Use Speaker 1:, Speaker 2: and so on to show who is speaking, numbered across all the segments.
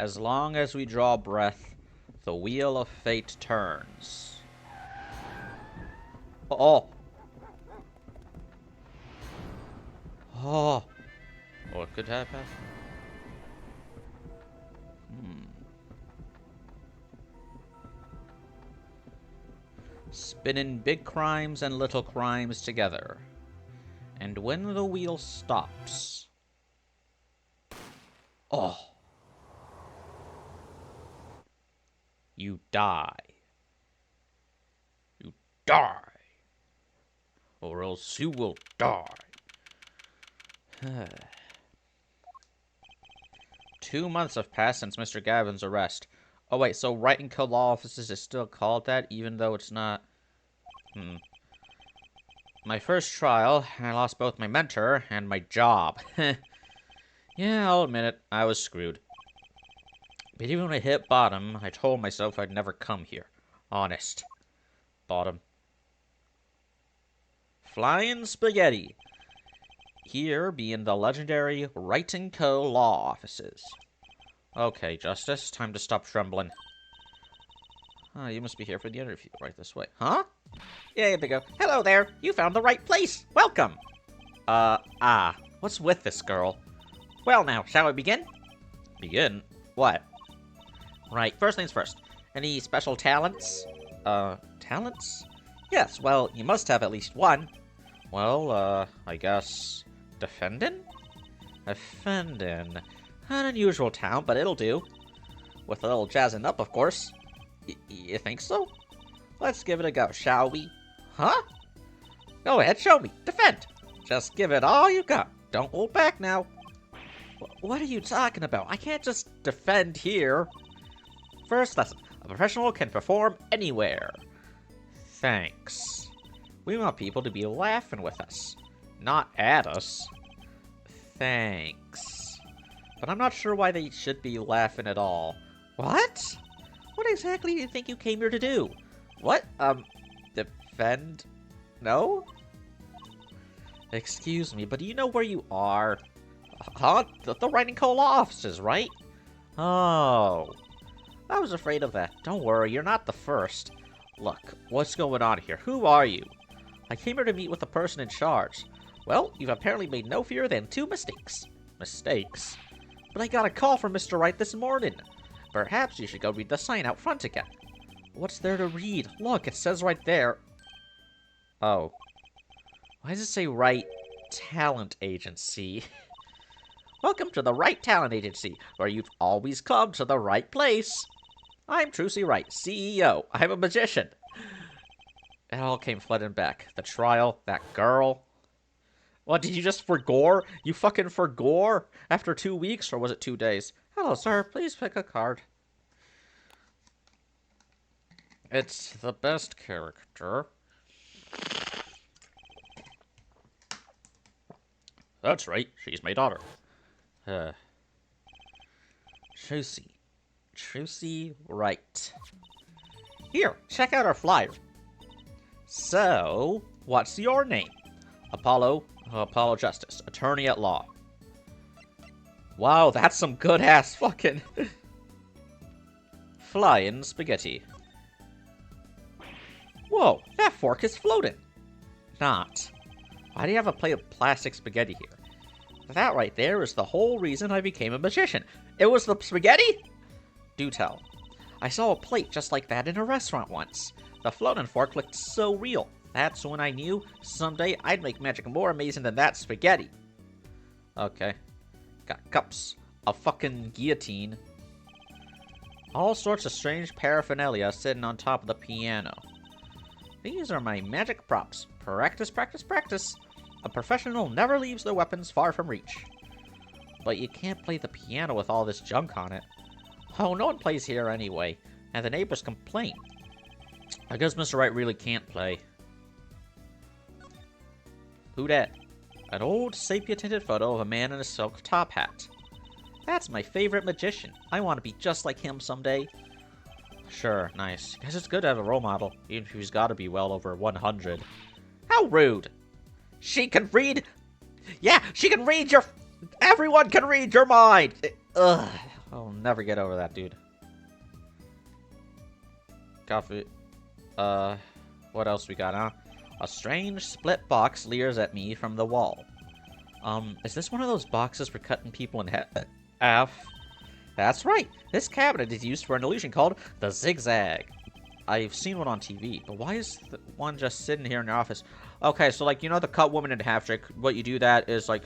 Speaker 1: As long as we draw breath, the wheel of fate turns. Oh. Oh. What could happen? Spinning big crimes and little crimes together. And when the wheel stops... Oh. You die. You die. Or else you will die. 2 months have passed since Mr. Gavin's arrest. Oh wait, so Wright & Co. Law Offices is still called that, even though it's not... My first trial, I lost both my mentor and my job. Yeah, I'll admit it, I was screwed. But even when I hit bottom, I told myself I'd never come here. Honest. Bottom. Flying Spaghetti. Here being the legendary Wright & Co. Law Offices. Okay, Justice, time to stop trembling. Oh, you must be here for the interview. Right this way. Huh? Yeah, here we go. Hello there. You found the right place. Welcome. What's with this girl? Well now, shall we begin? Begin? What? Right, first things first. Any special talents? Talents? Yes, well, you must have at least one. Well, I guess... Defending? Offending. An unusual talent, but it'll do. With a little jazzing up, of course. You think so? Let's give it a go, shall we? Huh? Go ahead, show me. Defend. Just give it all you got. Don't hold back now. What are you talking about? I can't just defend here. First lesson. A professional can perform anywhere. Thanks. We want people to be laughing with us, not at us. Thanks. But I'm not sure why they should be laughing at all. What? What exactly do you think you came here to do? What? Defend? No? Excuse me, but do you know where you are? Huh? The Wright & Co. Law Offices, right? Oh. I was afraid of that. Don't worry, you're not the first. Look, what's going on here? Who are you? I came here to meet with the person in charge. Well, you've apparently made no fewer than 2 mistakes. Mistakes? But I got a call from Mr. Wright this morning. Perhaps you should go read the sign out front again. What's there to read? Look, it says right there. Oh. Why does it say Wright Talent Agency? Welcome to the Wright Talent Agency, where you've always come to the right place. I'm Trucy Wright, CEO. I'm a magician. It all came flooding back. The trial, that girl. What, did you just forgore? You fucking forgore? After 2 weeks, or was it 2 days? Hello, sir. Please pick a card. It's the best character. That's right. She's my daughter. Trucy. Trucy Wright. Here, check out our flyer. So, what's your name? Apollo Justice, attorney at law. Wow, that's some good-ass fucking... Flying Spaghetti. Whoa, that fork is floating. Not. Why do you have a plate of plastic spaghetti here? That right there is the whole reason I became a magician. It was the spaghetti? Do tell. I saw a plate just like that in a restaurant once. The floating fork looked so real. That's when I knew someday I'd make magic more amazing than that spaghetti. Okay. Got cups. A fucking guillotine. All sorts of strange paraphernalia sitting on top of the piano. These are my magic props. Practice, practice, practice. A professional never leaves their weapons far from reach. But you can't play the piano with all this junk on it. Oh, no one plays here anyway. And the neighbors complain. I guess Mr. Wright really can't play. Who dat? An old sepia-tinted photo of a man in a silk top hat. That's my favorite magician. I want to be just like him someday. Sure, nice. Guess it's good to have a role model, even if he's got to be well over 100. How rude! She can read... Yeah, she can read your... Everyone can read your mind! Ugh. I'll never get over that, dude. Coffee. What else we got, huh? A strange split box leers at me from the wall. Is this one of those boxes for cutting people in half? That's right. This cabinet is used for an illusion called the zigzag. I've seen one on TV, but why is one just sitting here in your office? Okay, so like, you know the cut woman in half trick? What you do that is like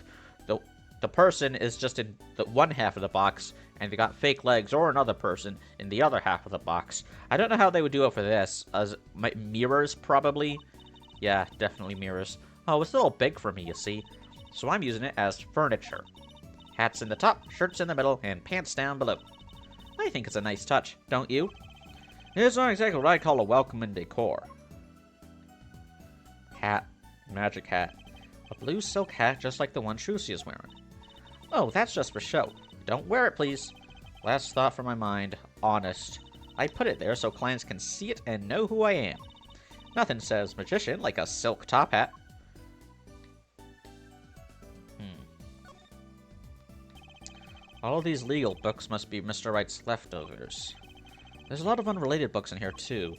Speaker 1: the person is just in the one half of the box, and they got fake legs, or another person in the other half of the box. I don't know how they would do it for this. As mirrors, probably. Yeah, definitely mirrors. Oh, it's a little big for me, you see. So I'm using it as furniture. Hats in the top, shirts in the middle, and pants down below. I think it's a nice touch, don't you? It's not exactly what I call a welcoming decor. Hat. Magic hat. A blue silk hat just like the one Trucy is wearing. Oh, that's just for show. Don't wear it, please. Last thought from my mind. Honest. I put it there so clients can see it and know who I am. Nothing says magician like a silk top hat. All of these legal books must be Mr. Wright's leftovers. There's a lot of unrelated books in here, too.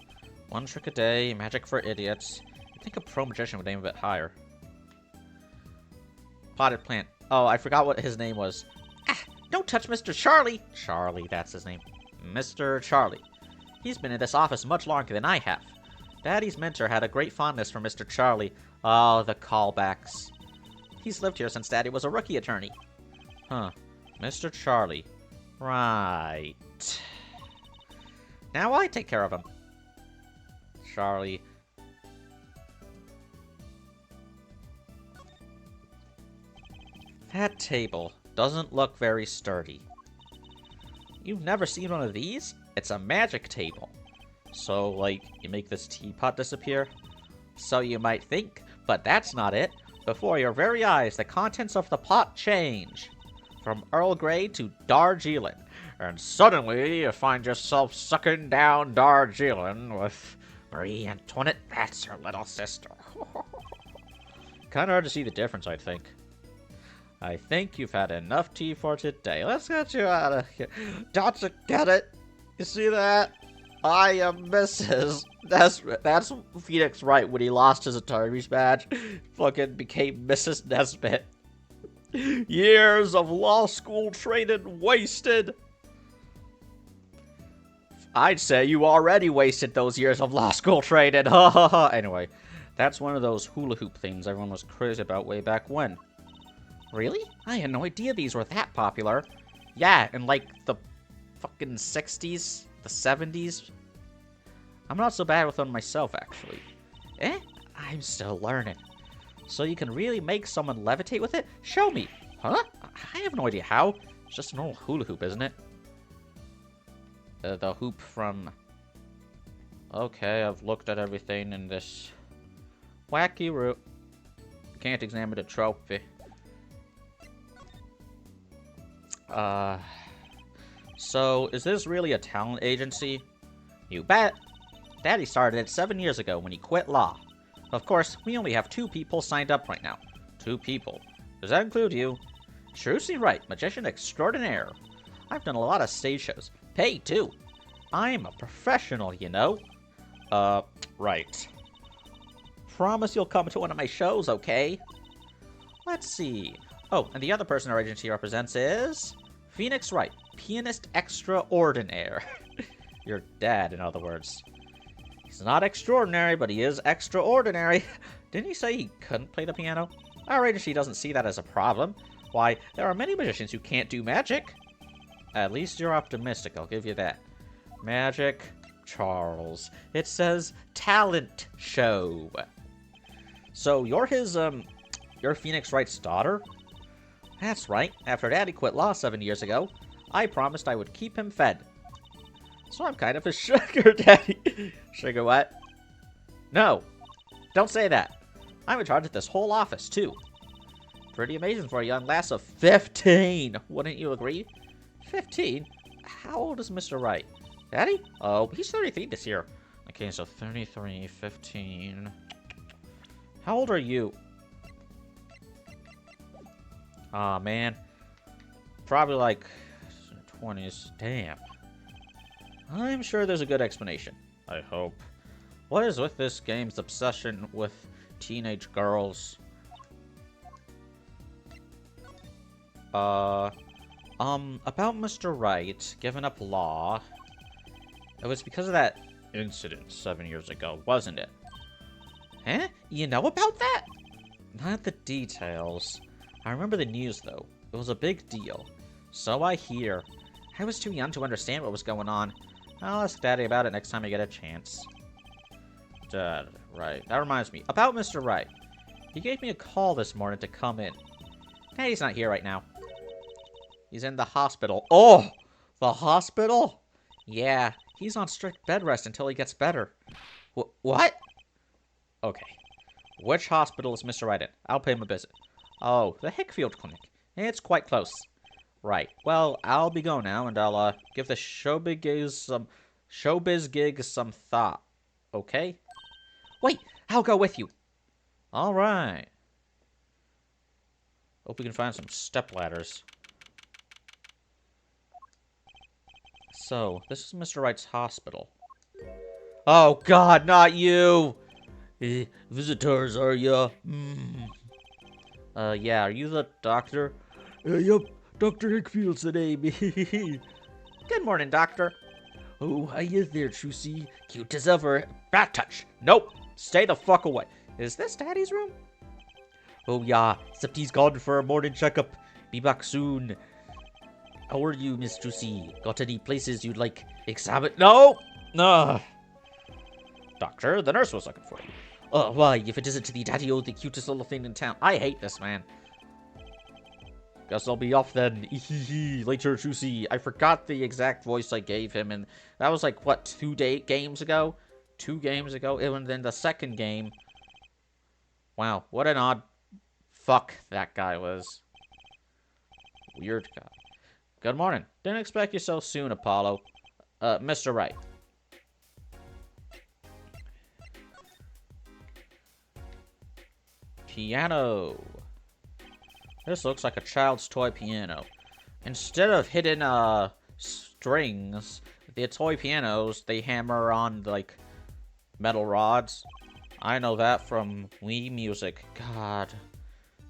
Speaker 1: One Trick a Day, Magic for Idiots. I think a pro magician would aim a bit higher. Potted plant. Oh, I forgot what his name was. Ah, don't touch Mr. Charlie! Charlie, that's his name. Mr. Charlie. He's been in this office much longer than I have. Daddy's mentor had a great fondness for Mr. Charlie. Oh, the callbacks. He's lived here since Daddy was a rookie attorney. Huh. Mr. Charlie. Right. Now I take care of him. Charlie. That table doesn't look very sturdy. You've never seen one of these? It's a magic table. So, like, you make this teapot disappear? So you might think, but that's not it. Before your very eyes, the contents of the pot change. From Earl Grey to Darjeeling. And suddenly, you find yourself sucking down Darjeeling with Marie Antoinette. That's your little sister. Kinda hard to see the difference, I think. I think you've had enough tea for today. Let's get you out of here. Don't you get it? You see that? I am Mrs. Nesbit. That's Phoenix Wright when he lost his attorney's badge. Fucking became Mrs. Nesbit. Years of law school training wasted. I'd say you already wasted those years of law school training. Ha ha ha. Anyway, that's one of those hula hoop things everyone was crazy about way back when. Really? I had no idea these were that popular. Yeah, in like the fucking 60s, the 70s. I'm not so bad with them myself, actually. Eh? I'm still learning. So you can really make someone levitate with it? Show me. Huh? I have no idea how. It's just an old hula hoop, isn't it? The hoop from... Okay, I've looked at everything in this wacky room. Can't examine the trophy. So, is this really a talent agency? You bet. Daddy started it 7 years ago when he quit law. Of course, we only have 2 people signed up right now. 2 people. Does that include you? Trucy Wright, magician extraordinaire. I've done a lot of stage shows. Paid, too. I'm a professional, you know. Right. Promise you'll come to one of my shows, okay? Let's see. Oh, and the other person our agency represents is... Phoenix Wright, pianist extraordinaire. Your dad, in other words. He's not extraordinary, but he is extraordinary. Didn't he say he couldn't play the piano? Our agency doesn't see that as a problem. Why, there are many magicians who can't do magic. At least you're optimistic, I'll give you that. Magic Charles. It says talent show. So you're you're Phoenix Wright's daughter? That's right. After Daddy quit law 7 years ago, I promised I would keep him fed. So I'm kind of his sugar daddy. Sugar what? No. Don't say that. I'm in charge of this whole office, too. Pretty amazing for a young lass of 15. Wouldn't you agree? 15? How old is Mr. Wright? Daddy? Oh, he's 33 this year. Okay, so 33, 15. How old are you? Aw, man. Probably like 20s. Damn. I'm sure there's a good explanation. I hope. What is with this game's obsession with teenage girls? About Mr. Wright giving up law. It was because of that incident 7 years ago, wasn't it? Huh? You know about that? Not the details. I remember the news, though. It was a big deal. So I hear. I was too young to understand what was going on. I'll ask Daddy about it next time I get a chance. Dad, right. That reminds me. About Mr. Wright. He gave me a call this morning to come in. Daddy's not here right now. He's in the hospital. Oh! The hospital? Yeah. He's on strict bed rest until he gets better. What? Okay. Which hospital is Mr. Wright in? I'll pay him a visit. Oh, the Hickfield Clinic. It's quite close. Right. Well, I'll be going now, and I'll, give the showbiz gig some thought. Okay? Wait! I'll go with you! Alright. Hope we can find some stepladders. So, this is Mr. Wright's hospital. Oh god, not you! Visitors, are ya? Yeah, are you the doctor? Yup, Dr. Hickfield's the name. Good morning, doctor. Oh, hiya there, Trucy. Cute as ever. Bad touch. Nope. Stay the fuck away. Is this Daddy's room? Oh, yeah. Except he's gone for a morning checkup. Be back soon. How are you, Miss Trucy? Got any places you'd like examine? No! No. Doctor, the nurse was looking for you. Why? If it isn't the daddy-o, the cutest little thing in town. I hate this man. Guess I'll be off then. Later, Trucy. I forgot the exact voice I gave him, and that was like, what, 2 games ago? 2 games ago? And then the second game. Wow, what an odd fuck that guy was. Weird guy. Good morning. Didn't expect you so soon, Apollo. Mr. Wright. Piano. This looks like a child's toy piano. Instead of hidden, strings, the toy pianos, they hammer on, like, metal rods. I know that from Wii Music. God.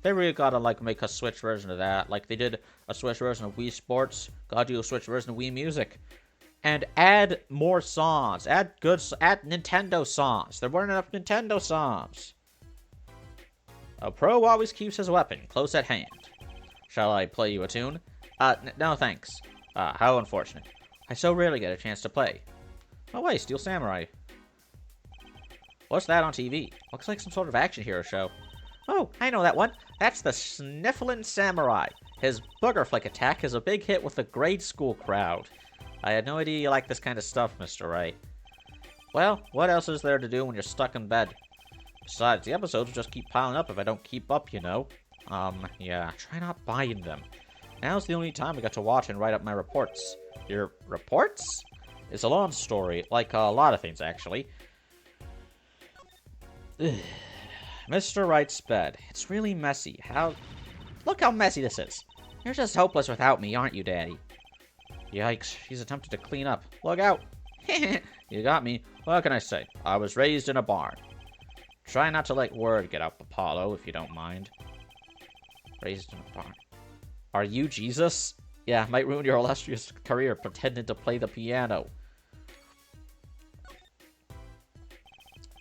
Speaker 1: They really gotta, like, make a Switch version of that. Like, they did a Switch version of Wii Sports. Gotta do a Switch version of Wii Music. And add more songs. Add Nintendo songs. There weren't enough Nintendo songs. A pro always keeps his weapon close at hand. Shall I play you a tune? No thanks. How unfortunate. I so rarely get a chance to play. Oh wait, Steel Samurai. What's that on TV? Looks like some sort of action hero show. Oh, I know that one. That's the Snifflin' Samurai. His booger flick attack is a big hit with the grade school crowd. I had no idea you like this kind of stuff, Mr. Wright. Well, what else is there to do when you're stuck in bed? Besides, the episodes just keep piling up if I don't keep up, you know. Yeah, try not buying them. Now's the only time I got to watch and write up my reports. Your reports? It's a long story, like a lot of things, actually. Mr. Wright's bed. It's really messy. Look how messy this is. You're just hopeless without me, aren't you, Daddy? Yikes, he's attempted to clean up. Look out. You got me. What can I say? I was raised in a barn. Try not to let word get out, Apollo, if you don't mind. Raised in a barn. Are you Jesus? Yeah, might ruin your illustrious career pretending to play the piano.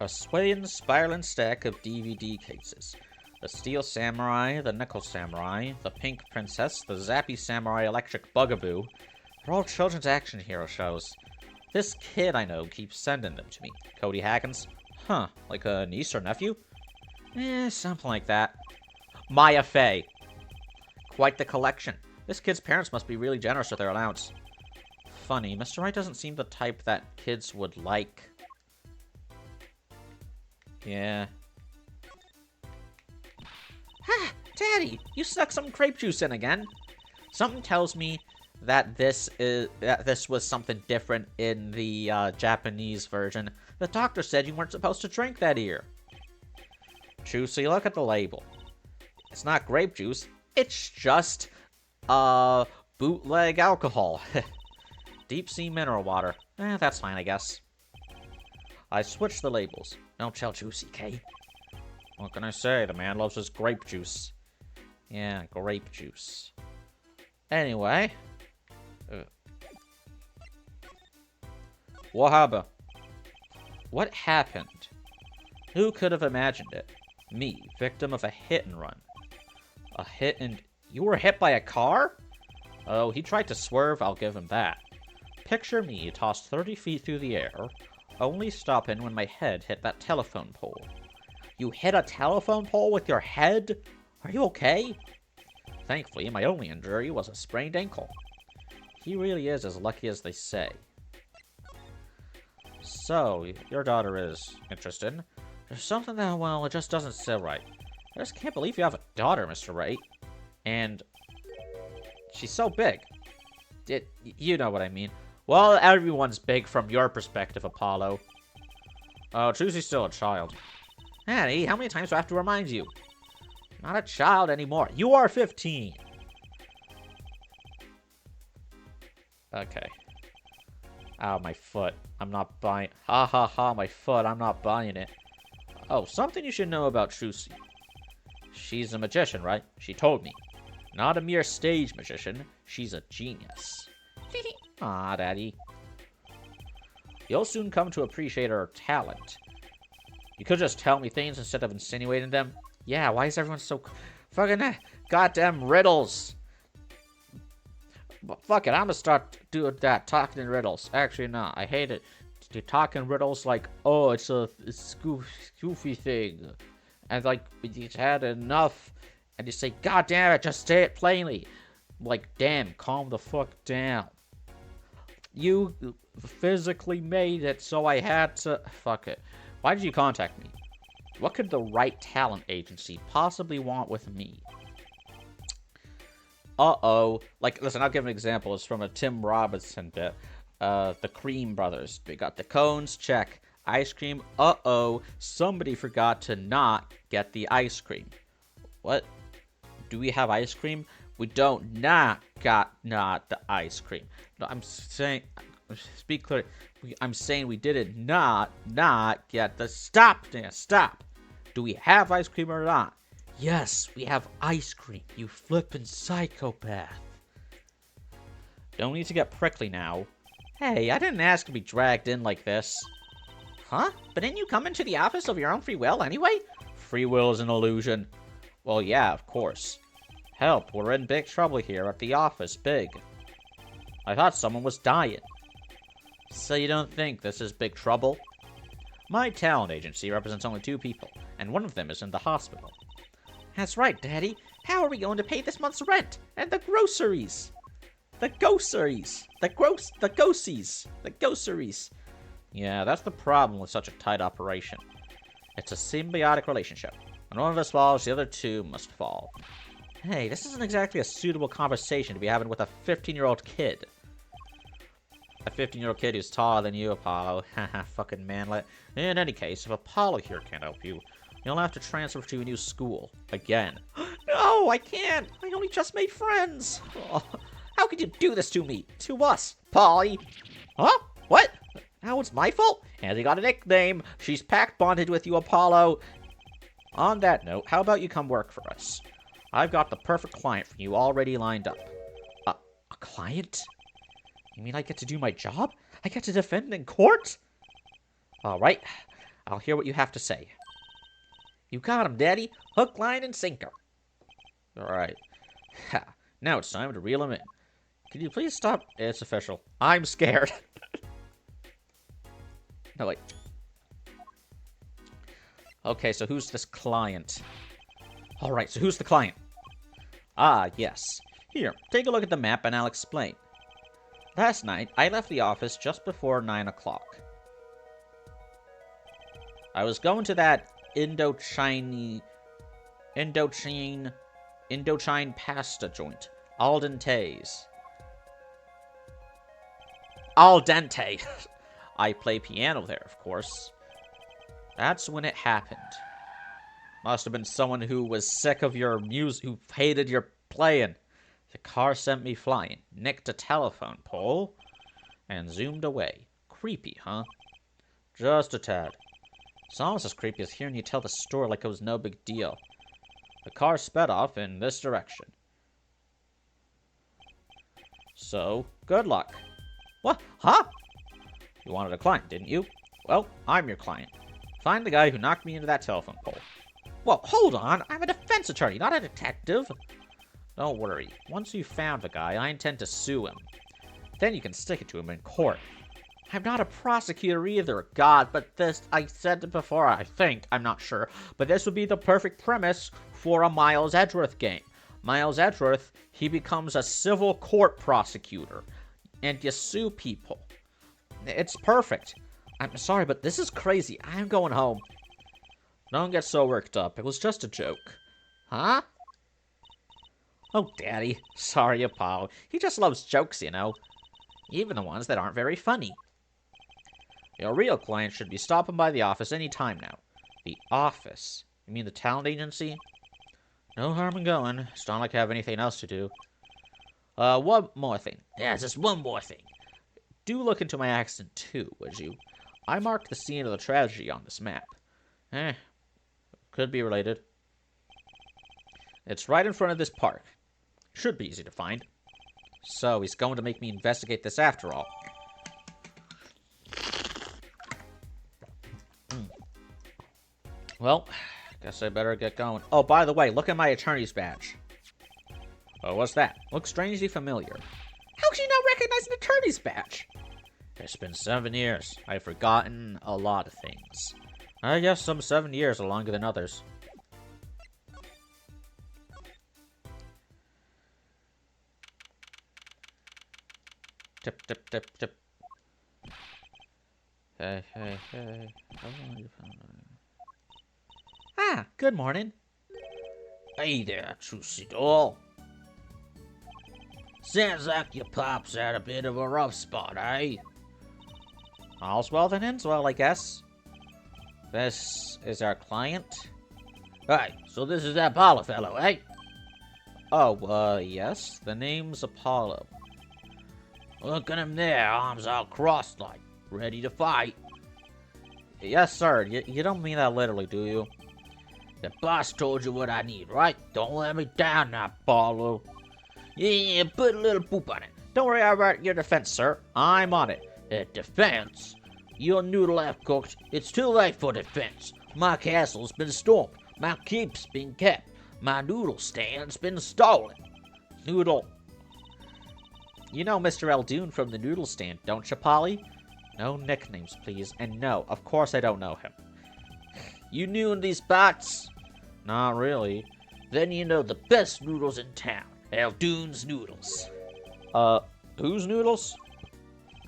Speaker 1: A swaying, spiraling stack of DVD cases. The Steel Samurai, the Nickel Samurai, the Pink Princess, the Zappy Samurai Electric Bugaboo. They're all children's action hero shows. This kid I know keeps sending them to me. Cody Haggins. Huh, like a niece or nephew? Something like that. Maya Fey. Quite the collection. This kid's parents must be really generous with their allowance. Funny, Mr. Wright doesn't seem the type that kids would like. Yeah. Ha! Daddy, you snuck some grape juice in again. Something tells me that this was something different in the Japanese version. The doctor said you weren't supposed to drink that here. Trucy, look at the label. It's not grape juice. It's just Bootleg alcohol. Deep sea mineral water. That's fine, I guess. I switched the labels. Don't tell Trucy, Kay. What can I say? The man loves his grape juice. Yeah, grape juice. Anyway. What happened? What happened? Who could have imagined it? Me, victim of a hit and run. A hit and... You were hit by a car? Oh, he tried to swerve, I'll give him that. Picture me tossed 30 feet through the air, only stopping when my head hit that telephone pole. You hit a telephone pole with your head? Are you okay? Thankfully, my only injury was a sprained ankle. He really is as lucky as they say. So, your daughter is interested. There's something that, well, it just doesn't sit right. I just can't believe you have a daughter, Mr. Wright. And she's so big. You know what I mean. Well, everyone's big from your perspective, Apollo. Oh, Trucy's still a child. Annie, how many times do I have to remind you? Not a child anymore. You are 15. Okay. Ow, my foot. I'm not buying... Ha ha ha, my foot. I'm not buying it. Oh, something you should know about Trucy. She's a magician, right? She told me. Not a mere stage magician. She's a genius. Aw, Daddy. You'll soon come to appreciate her talent. You could just tell me things instead of insinuating them. Yeah, why is everyone so... Fucking goddamn riddles. But fuck it, I'm gonna start doing that, talking in riddles. Actually, no, I hate it. You're talking riddles like, oh, it's a goofy thing. And like, you had enough. And you say, God damn it, just say it plainly. Like, damn, calm the fuck down. You physically made it, so I had to... Fuck it. Why did you contact me? What could the right talent agency possibly want with me? Uh-oh. Like, listen, I'll give an example. It's from a Tim Robinson bit. The Cream Brothers. We got the cones, check. Ice cream, uh-oh. Somebody forgot to not get the ice cream. What? Do we have ice cream? We don't not the ice cream. No, I'm saying, speak clearly. I'm saying we didn't not get the... Stop, Dan, stop. Do we have ice cream or not? Yes, we have ice cream, you flippin' psychopath. Don't need to get prickly now. Hey, I didn't ask to be dragged in like this. Huh? But didn't you come into the office of your own free will anyway? Free will is an illusion. Well, yeah, of course. Help, we're in big trouble here at the office, big. I thought someone was dying. So you don't think this is big trouble? My talent agency represents only 2 people, and one of them is in the hospital. That's right, Daddy. How are we going to pay this month's rent? And the groceries? The groceries. The groceries. Yeah, that's the problem with such a tight operation. It's a symbiotic relationship. When one of us falls, the other 2 must fall. Hey, this isn't exactly a suitable conversation to be having with a 15-year-old kid. A 15-year-old kid who's taller than you, Apollo. Haha, fucking manlet. In any case, if Apollo here can't help you, you'll have to transfer to a new school. Again. No, I can't! I only just made friends! Oh, how could you do this to me? To us, Polly? Huh? What? Now it's my fault? Andy got a nickname. She's pact bonded with you, Apollo. On that note, how about you come work for us? I've got the perfect client for you already lined up. A client? You mean I get to do my job? I get to defend in court? Alright, I'll hear what you have to say. You got him, Daddy. Hook, line, and sinker. Alright. Now it's time to reel him in. Can you please stop? It's official. I'm scared. No, wait. Okay, so who's this client? Alright, so who's the client? Ah, yes. Here, take a look at the map and I'll explain. Last night, I left the office just before 9 o'clock. I was going to that Indochine pasta joint. Al dente's. Al dente. I play piano there, of course. That's when it happened. Must have been someone who was sick of your music, who hated your playing. The car sent me flying, nicked a telephone pole, and zoomed away. Creepy, huh? Just a tad. It's almost as creepy as hearing you tell the story like it was no big deal. The car sped off in this direction. So, good luck. What? Huh? You wanted a client, didn't you? Well, I'm your client. Find the guy who knocked me into that telephone pole. Well, hold on. I'm a defense attorney, not a detective. Don't worry. Once you've found the guy, I intend to sue him. Then you can stick it to him in court. I'm not a prosecutor either. God, but this, I said it before, I think. I'm not sure. But this would be the perfect premise for a Miles Edgeworth game. Miles Edgeworth, he becomes a civil court prosecutor. And you sue people. It's perfect. I'm sorry, but this is crazy. I'm going home. Don't get so worked up. It was just a joke. Huh? Oh, Daddy. Sorry, Apollo. He just loves jokes, you know. Even the ones that aren't very funny. Your real client should be stopping by the office any time now. The office? You mean the talent agency? No harm in going. It's not like I have anything else to do. One more thing. Yeah, just one more thing. Do look into my accident, too, would you? I marked the scene of the tragedy on this map. Could be related. It's right in front of this park. Should be easy to find. So, he's going to make me investigate this after all. Well, guess I better get going. Oh, by the way, look at my attorney's badge. Oh, what's that? Looks strangely familiar. How could you not recognize an attorney's badge? It's been 7 years. I've forgotten a lot of things. I guess some 7 years are longer than others. Tip, tip, tip, tip. Hey, hey, hey. Ah, good morning.
Speaker 2: Hey there, Trucy doll. Sounds like your pop's had a bit of a rough spot, eh?
Speaker 1: All's well that ends well, I guess. This is our client.
Speaker 2: Right, so this is that Apollo fellow, eh?
Speaker 1: Oh, yes. The name's Apollo.
Speaker 2: Look at him there, arms all crossed like, ready to fight.
Speaker 1: Yes, sir. You don't mean that literally, do you?
Speaker 2: The boss told you what I need, right? Don't let me down now, Apollo. Yeah, put a little poop on it.
Speaker 1: Don't worry about your defense, sir. I'm on it.
Speaker 2: Defense? Your noodle half cooked. It's too late for defense. My castle's been stormed. My keep's been kept. My noodle stand's been stolen.
Speaker 1: Noodle. You know Mr. Eldoon from the noodle stand, don't you, Polly? No nicknames, please. And no, of course I don't know him.
Speaker 2: You new in these parts?
Speaker 1: Not really.
Speaker 2: Then you know the best noodles in town. Eldoon's Noodles.
Speaker 1: Whose noodles?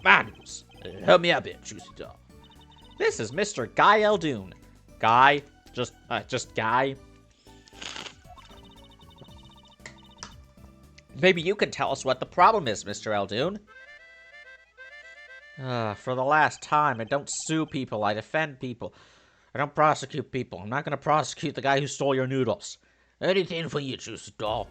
Speaker 2: My noodles. Help me out a bit, Trucy doll.
Speaker 1: This is Mr. Guy Eldoon. Guy? Just Guy? Maybe you can tell us what the problem is, Mr. Eldoon. For the last time, I don't sue people, I defend people. I don't prosecute people. I'm not going to prosecute the guy who stole your noodles.
Speaker 2: Anything for you, Trucy doll.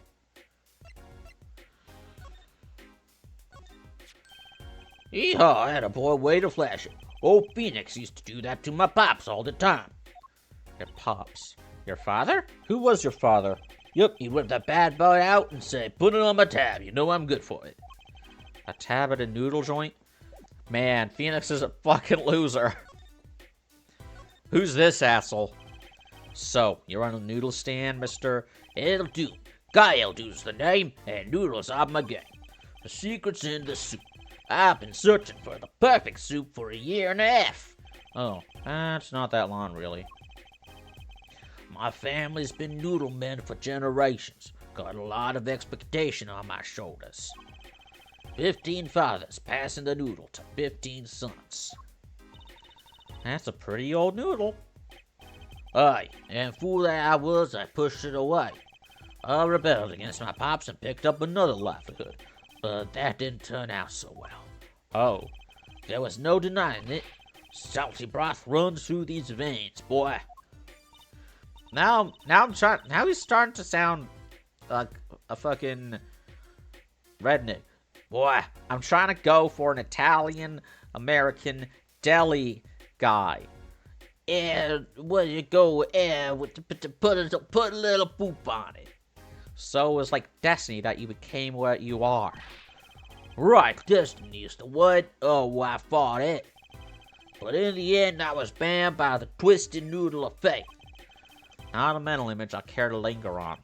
Speaker 2: Yeehaw, attaboy, way to flash it. Old Phoenix used to do that to my pops all the time.
Speaker 1: Your pops? Your father? Who was your father?
Speaker 2: Yup, he'd whip that bad boy out and say, put it on my tab, you know I'm good for it.
Speaker 1: A tab at a noodle joint? Man, Phoenix is a fucking loser. Who's this asshole? So, you're on a noodle stand, Mr.
Speaker 2: Eldoon. Guy Eldoon's the name, and noodles are my game. The secret's in the soup. I've been searching for the perfect soup for 1.5 years.
Speaker 1: Oh, that's not that long, really.
Speaker 2: My family's been noodle men for generations. Got a lot of expectation on my shoulders. 15 fathers passing the noodle to 15 sons.
Speaker 1: That's a pretty old noodle.
Speaker 2: Aye, and fool that I was, I pushed it away. I rebelled against my pops and picked up another livelihood. But that didn't turn out so well.
Speaker 1: Oh.
Speaker 2: There was no denying it. Salty broth runs through these veins, boy.
Speaker 1: Now he's starting to sound like a fucking Redneck.
Speaker 2: Boy,
Speaker 1: I'm trying to go for an Italian-American deli guy.
Speaker 2: where you go, put a little poop on it.
Speaker 1: So it was like destiny that you became what you are.
Speaker 2: Right, destiny is the word. Oh, I fought it. But in the end, I was bound by the twisted noodle of fate.
Speaker 1: Not a mental image I care to linger on.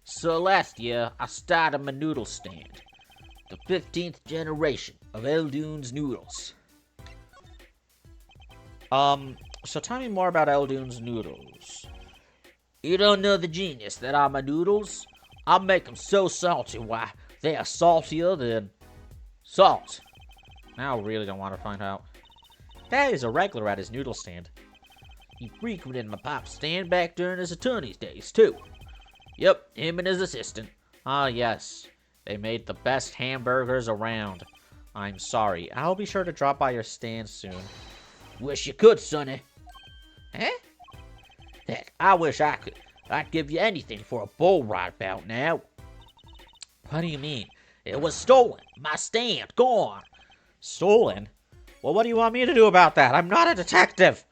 Speaker 2: So last year, I started my noodle stand. The 15th generation of Eldune's noodles.
Speaker 1: So tell me more about Eldune's noodles.
Speaker 2: You don't know the genius that are my noodles? I make them so salty, why, they are saltier than salt.
Speaker 1: Now I really don't want to find out. Daddy's a regular at his noodle stand.
Speaker 2: He frequented my pop's stand back during his attorney's days, too. Yep, him and his assistant.
Speaker 1: Ah, yes. They made the best hamburgers around. I'm sorry. I'll be sure to drop by your stand soon.
Speaker 2: Wish you could, sonny.
Speaker 1: Eh?
Speaker 2: Heck, I wish I could. I'd give you anything for a bull ride bout now.
Speaker 1: What do you mean?
Speaker 2: It was stolen. My stand, gone.
Speaker 1: Stolen? Well, what do you want me to do about that? I'm not a detective.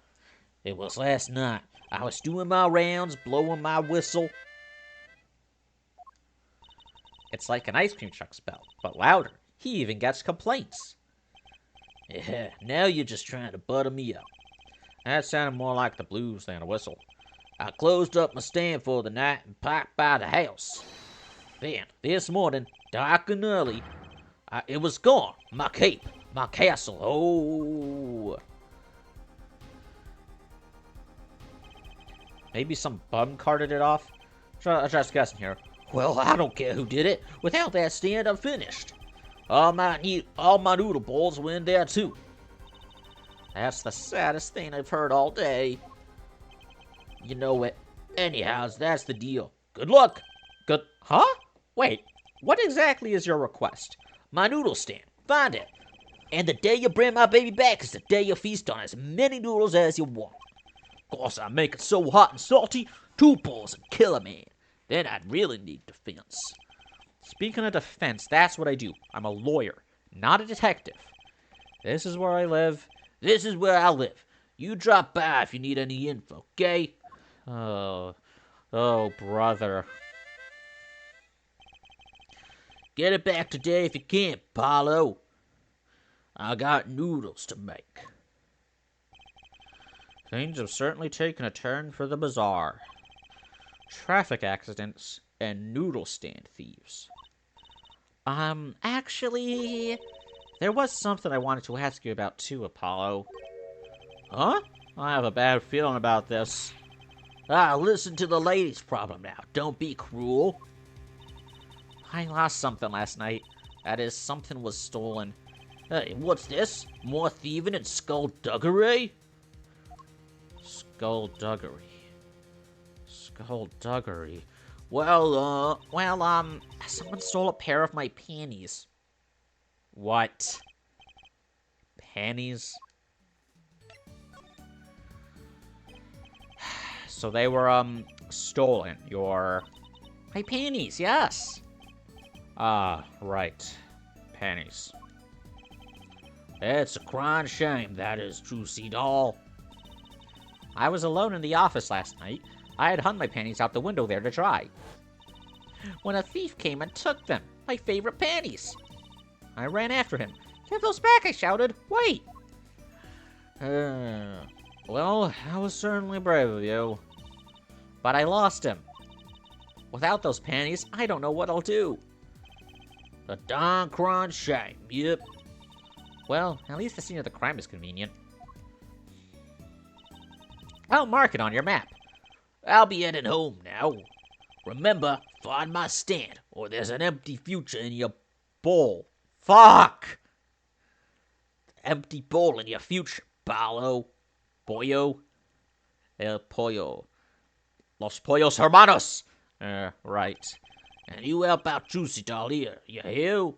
Speaker 2: It was last night. I was doing my rounds, blowing my whistle.
Speaker 1: It's like an ice cream truck's bell, but louder. He even gets complaints.
Speaker 2: Yeah, now you're just trying to butter me up.
Speaker 1: That sounded more like the blues than a whistle.
Speaker 2: I closed up my stand for the night and parked by the house. Then, this morning, dark and early, it was gone. My cape, my castle, oh.
Speaker 1: Maybe some bum carted it off? Just guessing here.
Speaker 2: Well, I don't care who did it. Without that stand, I'm finished. All my noodle bowls were in there, too.
Speaker 1: That's the saddest thing I've heard all day.
Speaker 2: You know it. Anyhow, that's the deal. Good luck.
Speaker 1: Good. Huh? Wait. What exactly is your request?
Speaker 2: My noodle stand. Find it. And the day you bring my baby back is the day you feast on as many noodles as you want. Of course, I make it so hot and salty, 2 pulls would kill a man. Then I'd really need defense.
Speaker 1: Speaking of defense, that's what I do. I'm a lawyer, not a detective. This is where I live.
Speaker 2: This is where I live. You drop by if you need any info, okay?
Speaker 1: Oh, brother.
Speaker 2: Get it back today if you can, Paulo. I got noodles to make.
Speaker 1: Things have certainly taken a turn for the bizarre. Traffic accidents and noodle stand thieves. Actually, there was something I wanted to ask you about too, Apollo.
Speaker 2: Huh?
Speaker 1: I have a bad feeling about this.
Speaker 2: Listen to the lady's problem now. Don't be cruel.
Speaker 1: I lost something last night. That is, something was stolen.
Speaker 2: Hey, what's this? More thieving and skullduggery?
Speaker 1: Skullduggery.
Speaker 2: Well,
Speaker 1: someone stole a pair of my panties. What? Panties? So they were, stolen. My panties, yes. Ah, right. Panties.
Speaker 2: It's a crying shame, that is, Trucy doll.
Speaker 1: I was alone in the office last night. I had hung my panties out the window there to dry. When a thief came and took them, my favorite panties. I ran after him. Give those back, I shouted. Wait! Well, that was certainly brave of you. But I lost him. Without those panties, I don't know what I'll do.
Speaker 2: A darn crying shame, yep.
Speaker 1: Well, at least the scene of the crime is convenient. I'll mark it on your map.
Speaker 2: I'll be heading home now. Remember, find my stand, or there's an empty future in your bowl.
Speaker 1: Fuck!
Speaker 2: Empty bowl in your future, Paulo.
Speaker 1: Pollo? El pollo. Los pollos hermanos! Right.
Speaker 2: And you help out Trucy doll here, you hear?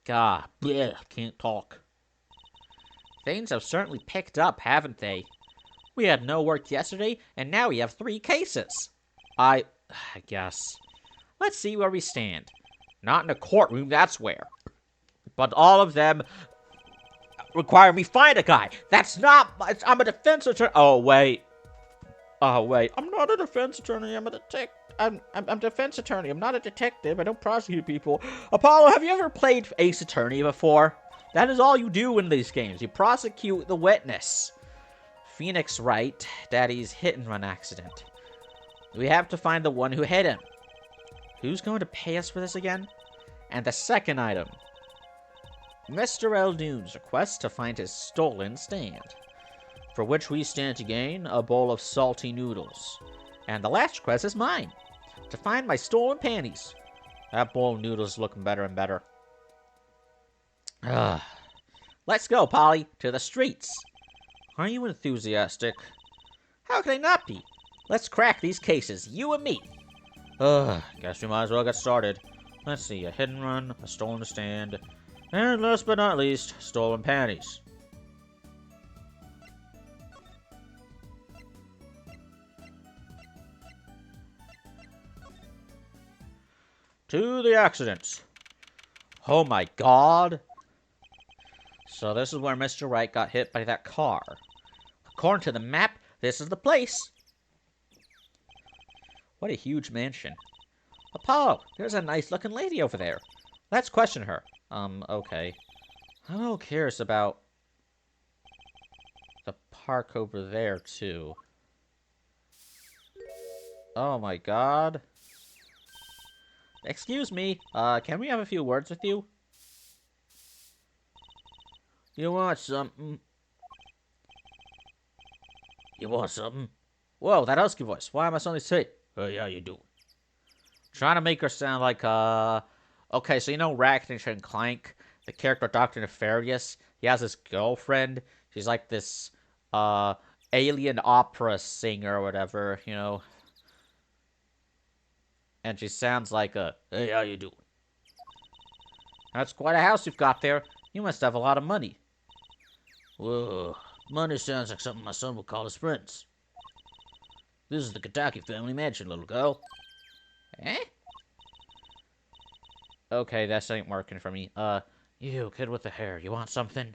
Speaker 1: God, bleh, can't talk. Things have certainly picked up, haven't they? We had no work yesterday, and now we have 3 cases. I guess. Let's see where we stand. Not in a courtroom, that's where. But all of them require me find a guy. That's not... I'm a defense attorney. Oh, wait. I'm not a defense attorney. I'm a detective. I'm a defense attorney. I'm not a detective. I don't prosecute people. Apollo, have you ever played Ace Attorney before? That is all you do in these games. You prosecute the witness. Phoenix Wright, Daddy's hit-and-run accident. We have to find the one who hit him. Who's going to pay us for this again? And the second item. Mr. Eldoon's request to find his stolen stand, for which we stand to gain a bowl of salty noodles. And the last request is mine, to find my stolen panties. That bowl of noodles is looking better and better. Let's go, Polly, to the streets. Are you enthusiastic? How can I not be? Let's crack these cases, you and me. Guess we might as well get started. Let's see, a hit and run, a stolen stand, and last but not least, stolen panties. To the accidents. Oh my god. So this is where Mr. Wright got hit by that car. According to the map, this is the place. What a huge mansion. Apollo, there's a nice-looking lady over there. Let's question her. Okay. I'm a little curious about the park over there, too. Oh my god. Excuse me, can we have a few words with you? You want something? You want something? Whoa, that husky voice. Why am I suddenly sick? Hey, how you doing? Trying to make her sound like, okay, so you know Ratchet and Clank, the character Dr. Nefarious? He has this girlfriend. She's like this, alien opera singer or whatever, you know. And she sounds like a, hey, how you doing? That's quite a house you've got there. You must have a lot of money. Whoa, money sounds like something my son would call his friends. This is the Kentucky family mansion, little girl. Eh? Okay, this ain't working for me. You kid with the hair, you want something?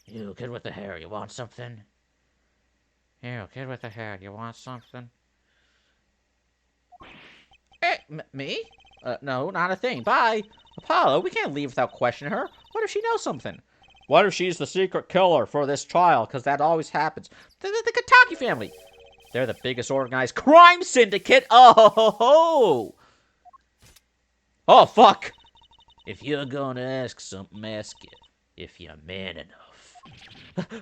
Speaker 1: You kid with the hair, you want something? You kid with the hair, you want something? Me? No, not a thing. Bye. Apollo, we can't leave without questioning her. What if she knows something? What if she's the secret killer for this trial? Because that always happens. The Kentucky family. They're the biggest organized crime syndicate. Oh, ho, ho. Oh, fuck. If you're gonna ask something, ask it. If you're man enough.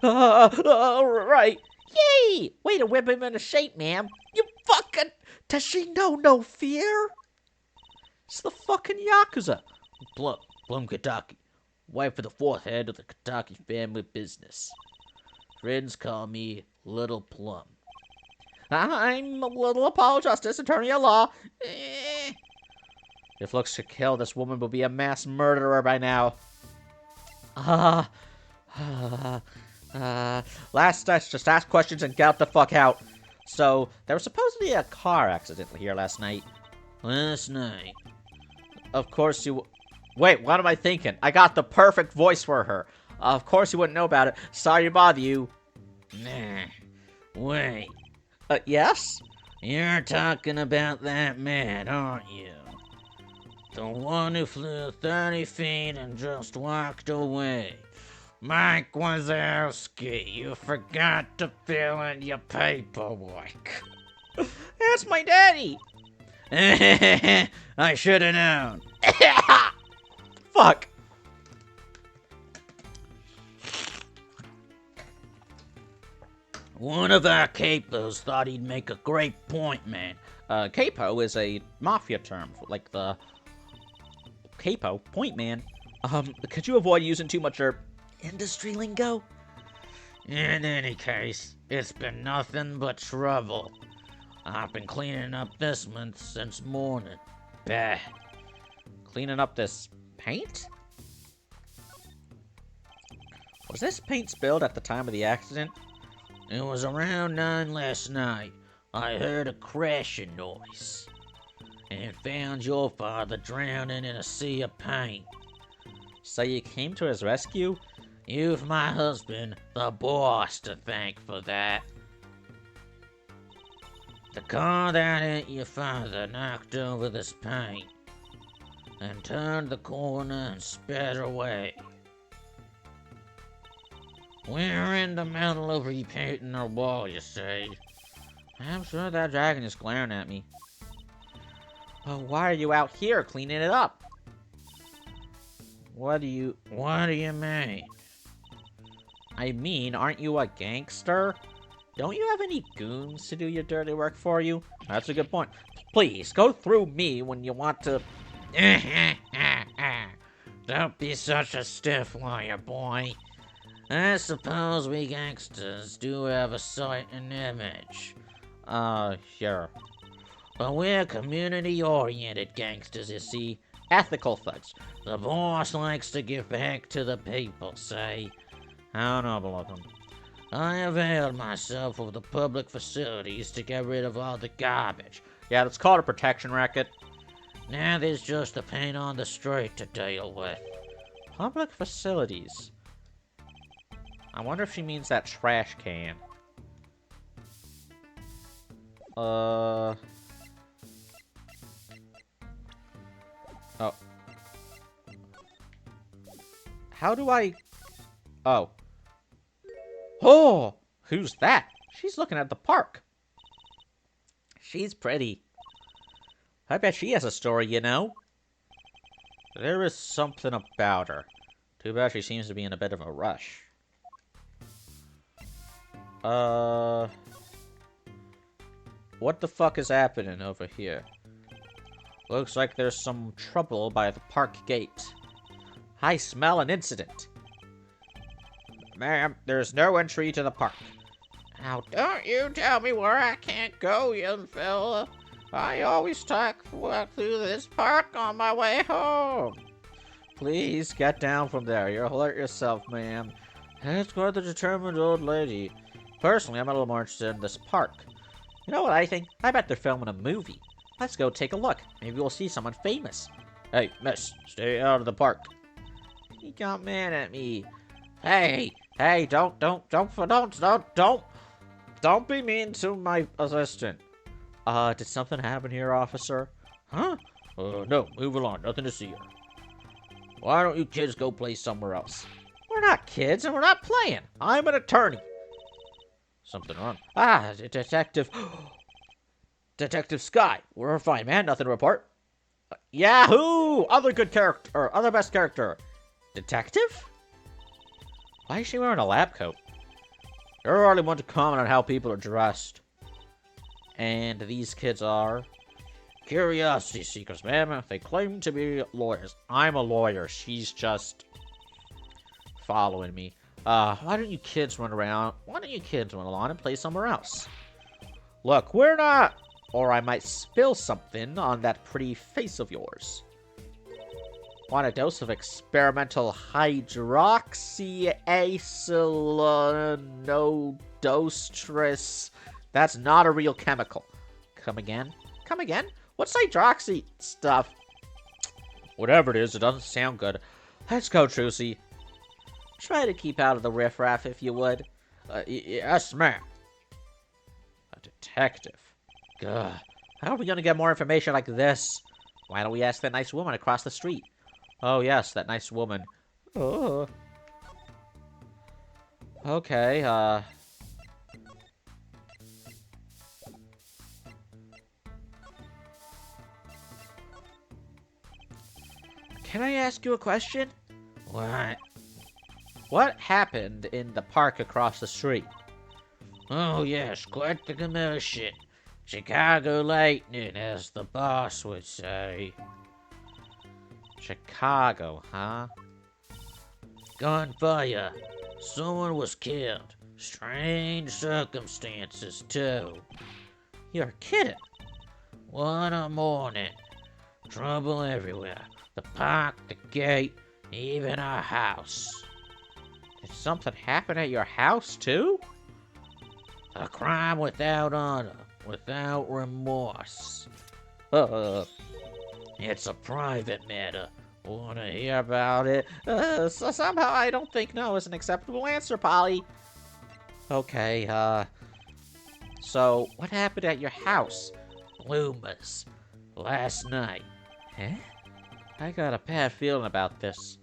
Speaker 1: Right. Yay! Way to whip him into shape, ma'am. You fucking... Does she know no fear? It's the fucking Yakuza. Plum Kentucky. Wife of the fourth head of the Kentucky family business. Friends call me Little Plum. I'm Little Apollo Justice, attorney at law. If looks could kill, this woman will be a mass murderer by now. Last night, just ask questions and get the fuck out. So, there was supposedly a car accident here last night. Last night? Of course you... Wait, what am I thinking? I got the perfect voice for her. Of course you wouldn't know about it. Sorry to bother you.
Speaker 2: Nah. Wait.
Speaker 1: Yes?
Speaker 2: You're talking about that man, aren't you? The one who flew 30 feet and just walked away. Mike Wazowski, you forgot to fill in your paperwork.
Speaker 1: That's my daddy.
Speaker 2: I should have known.
Speaker 1: Fuck.
Speaker 2: One of our capos thought he'd make a great point man.
Speaker 1: Capo is a mafia term, like the capo, point man. Could you avoid using too much industry lingo?
Speaker 2: In any case, it's been nothing but trouble. I've been cleaning up this month since morning. Bah.
Speaker 1: Cleaning up this paint? Was this paint spilled at the time of the accident?
Speaker 2: It was around 9 last night. I heard a crashing noise. and found your father drowning in a sea of pain.
Speaker 1: So you came to his rescue?
Speaker 2: You've my husband, the boss, to thank for that. The car that hit your father knocked over this paint and turned the corner and sped away. We're in the middle of repainting our wall, you see.
Speaker 1: I'm sure that dragon is glaring at me. But why are you out here cleaning it up?
Speaker 2: What do you mean?
Speaker 1: I mean, aren't you a gangster? Don't you have any goons to do your dirty work for you? That's a good point. Please, go through me when you want to...
Speaker 2: Don't be such a stiff lawyer, boy. I suppose we gangsters do have a certain image.
Speaker 1: Sure.
Speaker 2: But we're community-oriented gangsters, you see.
Speaker 1: Ethical thugs.
Speaker 2: The boss likes to give back to the people, say.
Speaker 1: How noble of him.
Speaker 2: I availed myself of the public facilities to get rid of all the garbage.
Speaker 1: Yeah, that's called a protection racket.
Speaker 2: Now there's just the paint on the street to deal with.
Speaker 1: Public facilities. I wonder if she means that trash can. Oh. How do I... Oh. Oh! Who's that? She's looking at the park. She's pretty. I bet she has a story, you know? There is something about her. Too bad she seems to be in a bit of a rush. What the fuck is happening over here? Looks like there's some trouble by the park gate. I smell an incident. Ma'am, there's no entry to the park. Now, don't you tell me where I can't go, young fella. I always walk through this park on my way home. Please, get down from there. You'll hurt yourself, ma'am. That's quite the determined old lady. Personally, I'm a little more interested in this park. You know what I think? I bet they're filming a movie. Let's go take a look. Maybe we'll see someone famous. Hey, miss, stay out of the park. He got mad at me. Hey, don't be mean to my assistant. Did something happen here, officer? Huh? No, move along. Nothing to see here. Why don't you kids go play somewhere else? We're not kids, and we're not playing. I'm an attorney. Something wrong. Detective. Detective Sky. We're fine, man. Nothing to report. Yahoo! Other good character, or other best character. Detective? Why is she wearing a lab coat? You're only one to comment on how people are dressed. And these kids are curiosity seekers, ma'am. They claim to be lawyers. I'm a lawyer. She's just following me. Why don't you kids run around? Why don't you kids run along and play somewhere else? Look, we're not... Or I might spill something on that pretty face of yours. Want a dose of experimental hydroxyacylinodostress? That's not a real chemical. Come again? Come again? What's hydroxy stuff? Whatever it is, it doesn't sound good. Let's go, Trucy. Try to keep out of the riffraff, if you would. Yes, ma'am. A detective. Gah. How are we gonna get more information like this? Why don't we ask that nice woman across the street? Oh, yes, that nice woman. Oh. Okay, Can I ask you a question?
Speaker 2: What?
Speaker 1: What happened in the park across the street?
Speaker 2: Oh, yes, quite the commotion. Chicago lightning, as the boss would say.
Speaker 1: Chicago, huh?
Speaker 2: Gunfire. Someone was killed. Strange circumstances, too.
Speaker 1: You're kidding.
Speaker 2: What a morning. Trouble everywhere. The park, the gate, even our house.
Speaker 1: Did something happen at your house, too?
Speaker 2: A crime without honor, without remorse. It's a private matter. Wanna hear
Speaker 1: About it. So somehow I don't think no is an acceptable answer, Polly. Okay, so what happened at your house?
Speaker 2: bloomers last night?
Speaker 1: Huh? I got a bad feeling about this.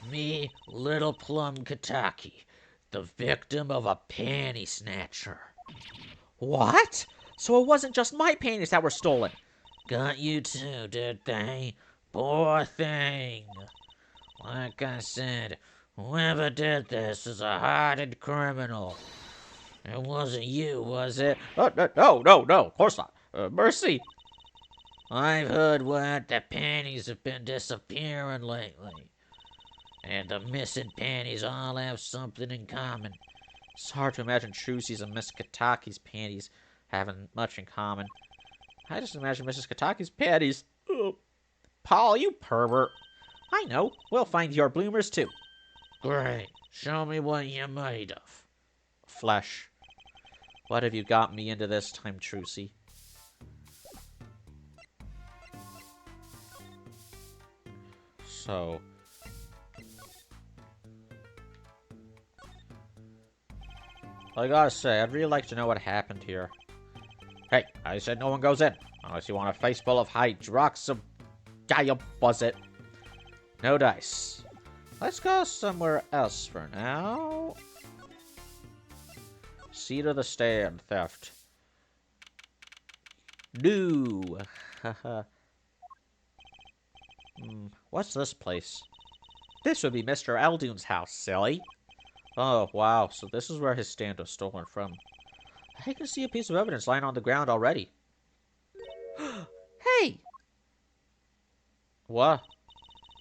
Speaker 2: Me, little Plum Kataki, the victim of a panty snatcher.
Speaker 1: What? So it wasn't just my panties that were stolen?
Speaker 2: Got you too, did they? Poor thing. Like I said, whoever did this is a hardened criminal. It wasn't you, was it?
Speaker 1: No, of course not. Mercy.
Speaker 2: I've heard word that panties have been disappearing lately. And the missing panties all have something in common.
Speaker 1: It's hard to imagine Trucy's and Miss Kataki's panties having much in common. I just imagine Mrs. Kataki's panties. Ugh. Paul, you pervert. I know. We'll find your bloomers too.
Speaker 2: Great. Show me what you're made of.
Speaker 1: Flesh. What have you got me into this time, Trucy? So, I gotta say, I'd really like to know what happened here. Hey, I said no one goes in. Unless you want a face full of hydroxy... was it? No dice. Let's go somewhere else for now. Seat of the stand, theft. No. What's this place? This would be Mr. Aldoon's house, silly. Oh, wow, so this is where his stand was stolen from. I can see a piece of evidence lying on the ground already. Hey! What?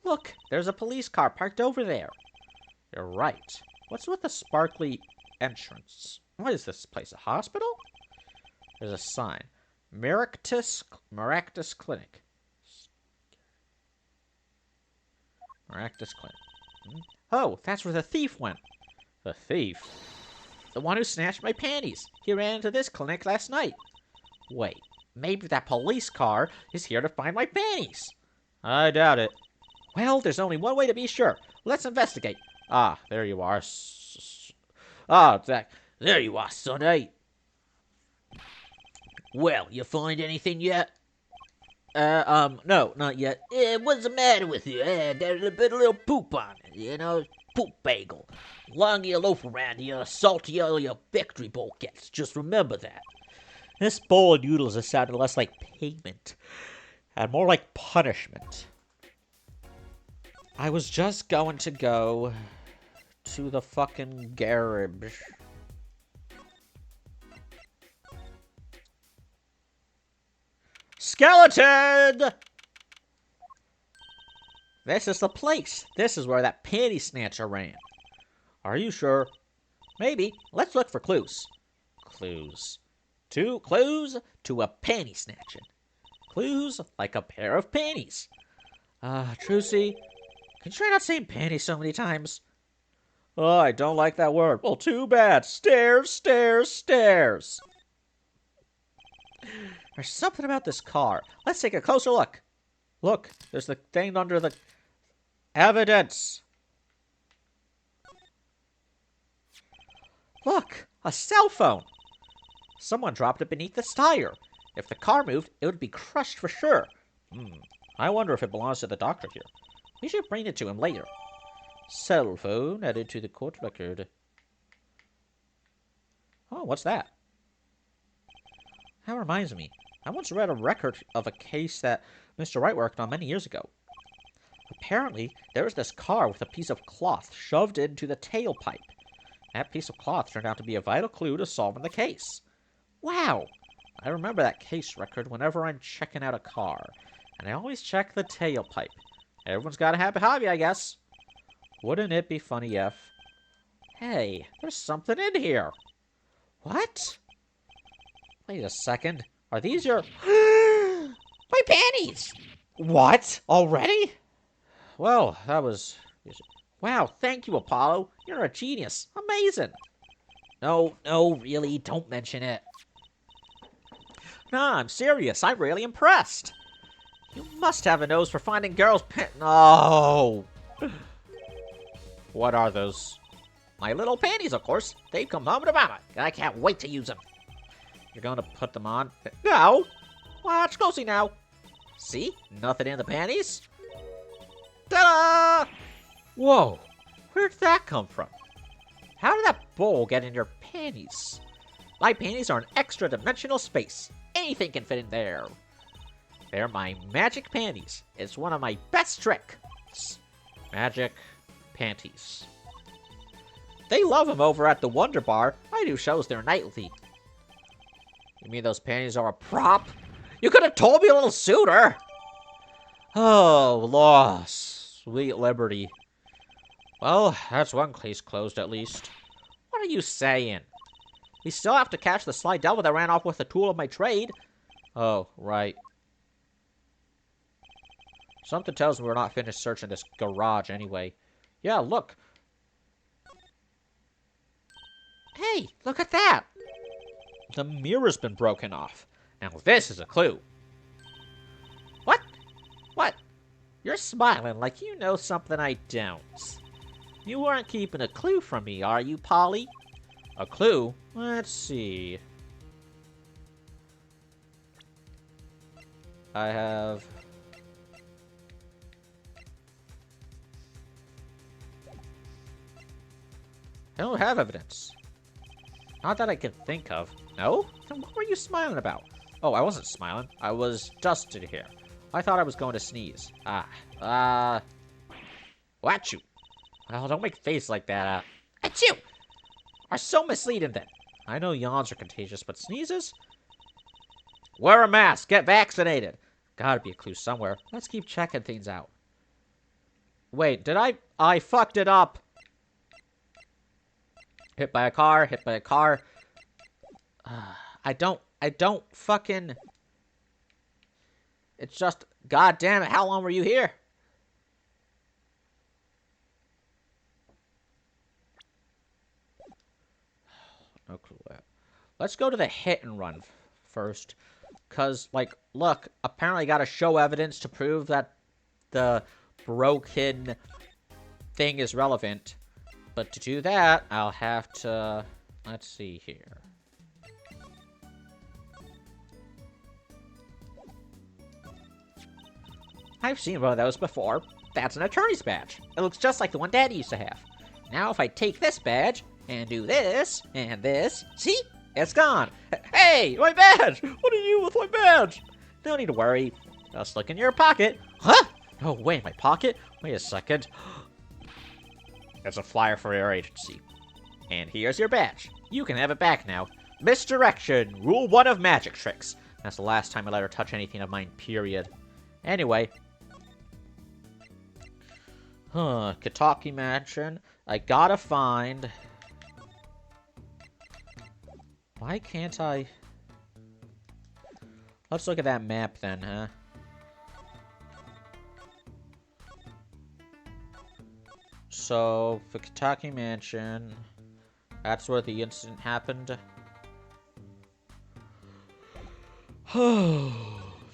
Speaker 1: Look, there's a police car parked over there. You're right. What's with the sparkly entrance? What is this place, a hospital? There's a sign. Maractus Clinic. Maractus Clinic. Oh, that's where the thief went. The thief? The one who snatched my panties. He ran into this clinic last night. Wait, maybe that police car is here to find my panties. I doubt it. Well, there's only one way to be sure. Let's investigate. Ah, there you are.
Speaker 2: There you are, sonny. Well, you find anything yet?
Speaker 1: No, not yet.
Speaker 2: What's the matter with you? There's a little poop on it, you know? Poop bagel. Longer you loaf around here, the saltier your victory bowl gets. Just remember that.
Speaker 1: This bowl of noodles has sounded less like payment and more like punishment. I was just going to go to the fucking garage. Skeleton! This is the place. This is where that panty snatcher ran. Are you sure? Maybe. Let's look for clues. Clues. 2 clues to a panty snatching. Clues like a pair of panties. Trucy, can you try not saying panties so many times? Oh, I don't like that word. Well, too bad. Stairs, stairs, stairs. There's something about this car. Let's take a closer look. Look, there's the thing under the evidence. Look, a cell phone. Someone dropped it beneath this tire. If the car moved, it would be crushed for sure. I wonder if it belongs to the doctor here. We should bring it to him later. Cell phone added to the court record. Oh, what's that? That reminds me. I once read a record of a case that Mr. Wright worked on many years ago. Apparently, there was this car with a piece of cloth shoved into the tailpipe. That piece of cloth turned out to be a vital clue to solving the case. Wow! I remember that case record whenever I'm checking out a car. And I always check the tailpipe. Everyone's got a happy hobby, I guess. Wouldn't it be funny if... Hey, there's something in here. What? Wait a second. Are these your... My panties! What? Already? Well, that was... Wow, thank you, Apollo. You're a genius. Amazing.
Speaker 2: No, really, don't mention it.
Speaker 1: Nah, I'm serious. I'm really impressed. You must have a nose for finding girls' No! What are those? My little panties, of course. They've come home to mama, and I can't wait to use them. You're going to put them on? No. Watch closely now. See? Nothing in the panties. Ta-da! Whoa. Where did that come from? How did that bowl get in your panties? My panties are an extra dimensional space. Anything can fit in there. They're my magic panties. It's one of my best tricks. Magic panties. They love them over at the Wonder Bar. I do shows there nightly. You mean those panties are a prop? You could have told me a little sooner. Oh, loss. Sweet liberty. Well, that's one case closed at least. What are you saying? We still have to catch the sly devil that ran off with the tool of my trade. Oh, right. Something tells me we're not finished searching this garage anyway. Yeah, look. Hey, look at that. The mirror's been broken off. Now this is a clue. What? What? You're smiling like you know something I don't. You aren't keeping a clue from me, are you, Polly? A clue? Let's see. I have... I don't have evidence. Not that I can think of. No? Then what were you smiling about? Oh, I wasn't smiling. I was dusted here. I thought I was going to sneeze. Watch you. Well, don't make a face like that. Achoo! Are so misleading then. I know yawns are contagious, but sneezes? Wear a mask. Get vaccinated. Gotta be a clue somewhere. Let's keep checking things out. Wait, did I fucked it up. Hit by a car, hit by a car. I don't fucking... It's just, god damn it, how long were you here? No clue. Let's go to the hit and run first. Because, like, look, apparently I gotta show evidence to prove that the broken thing is relevant. But to do that, I'll have to... Let's see here. I've seen one of those before. That's an attorney's badge. It looks just like the one Daddy used to have. Now if I take this badge, and do this, and this, see? It's gone. Hey, my badge! What are you with my badge? No need to worry. Just look in your pocket. Huh? No way, my pocket? Wait a second. It's a flyer for your agency. And here's your badge. You can have it back now. Misdirection, rule 1 of magic tricks. That's the last time I let her touch anything of mine, period. Anyway. Kentucky Mansion. I gotta find... Why can't I... Let's look at that map then, huh? So, for Kentucky Mansion, that's where the incident happened.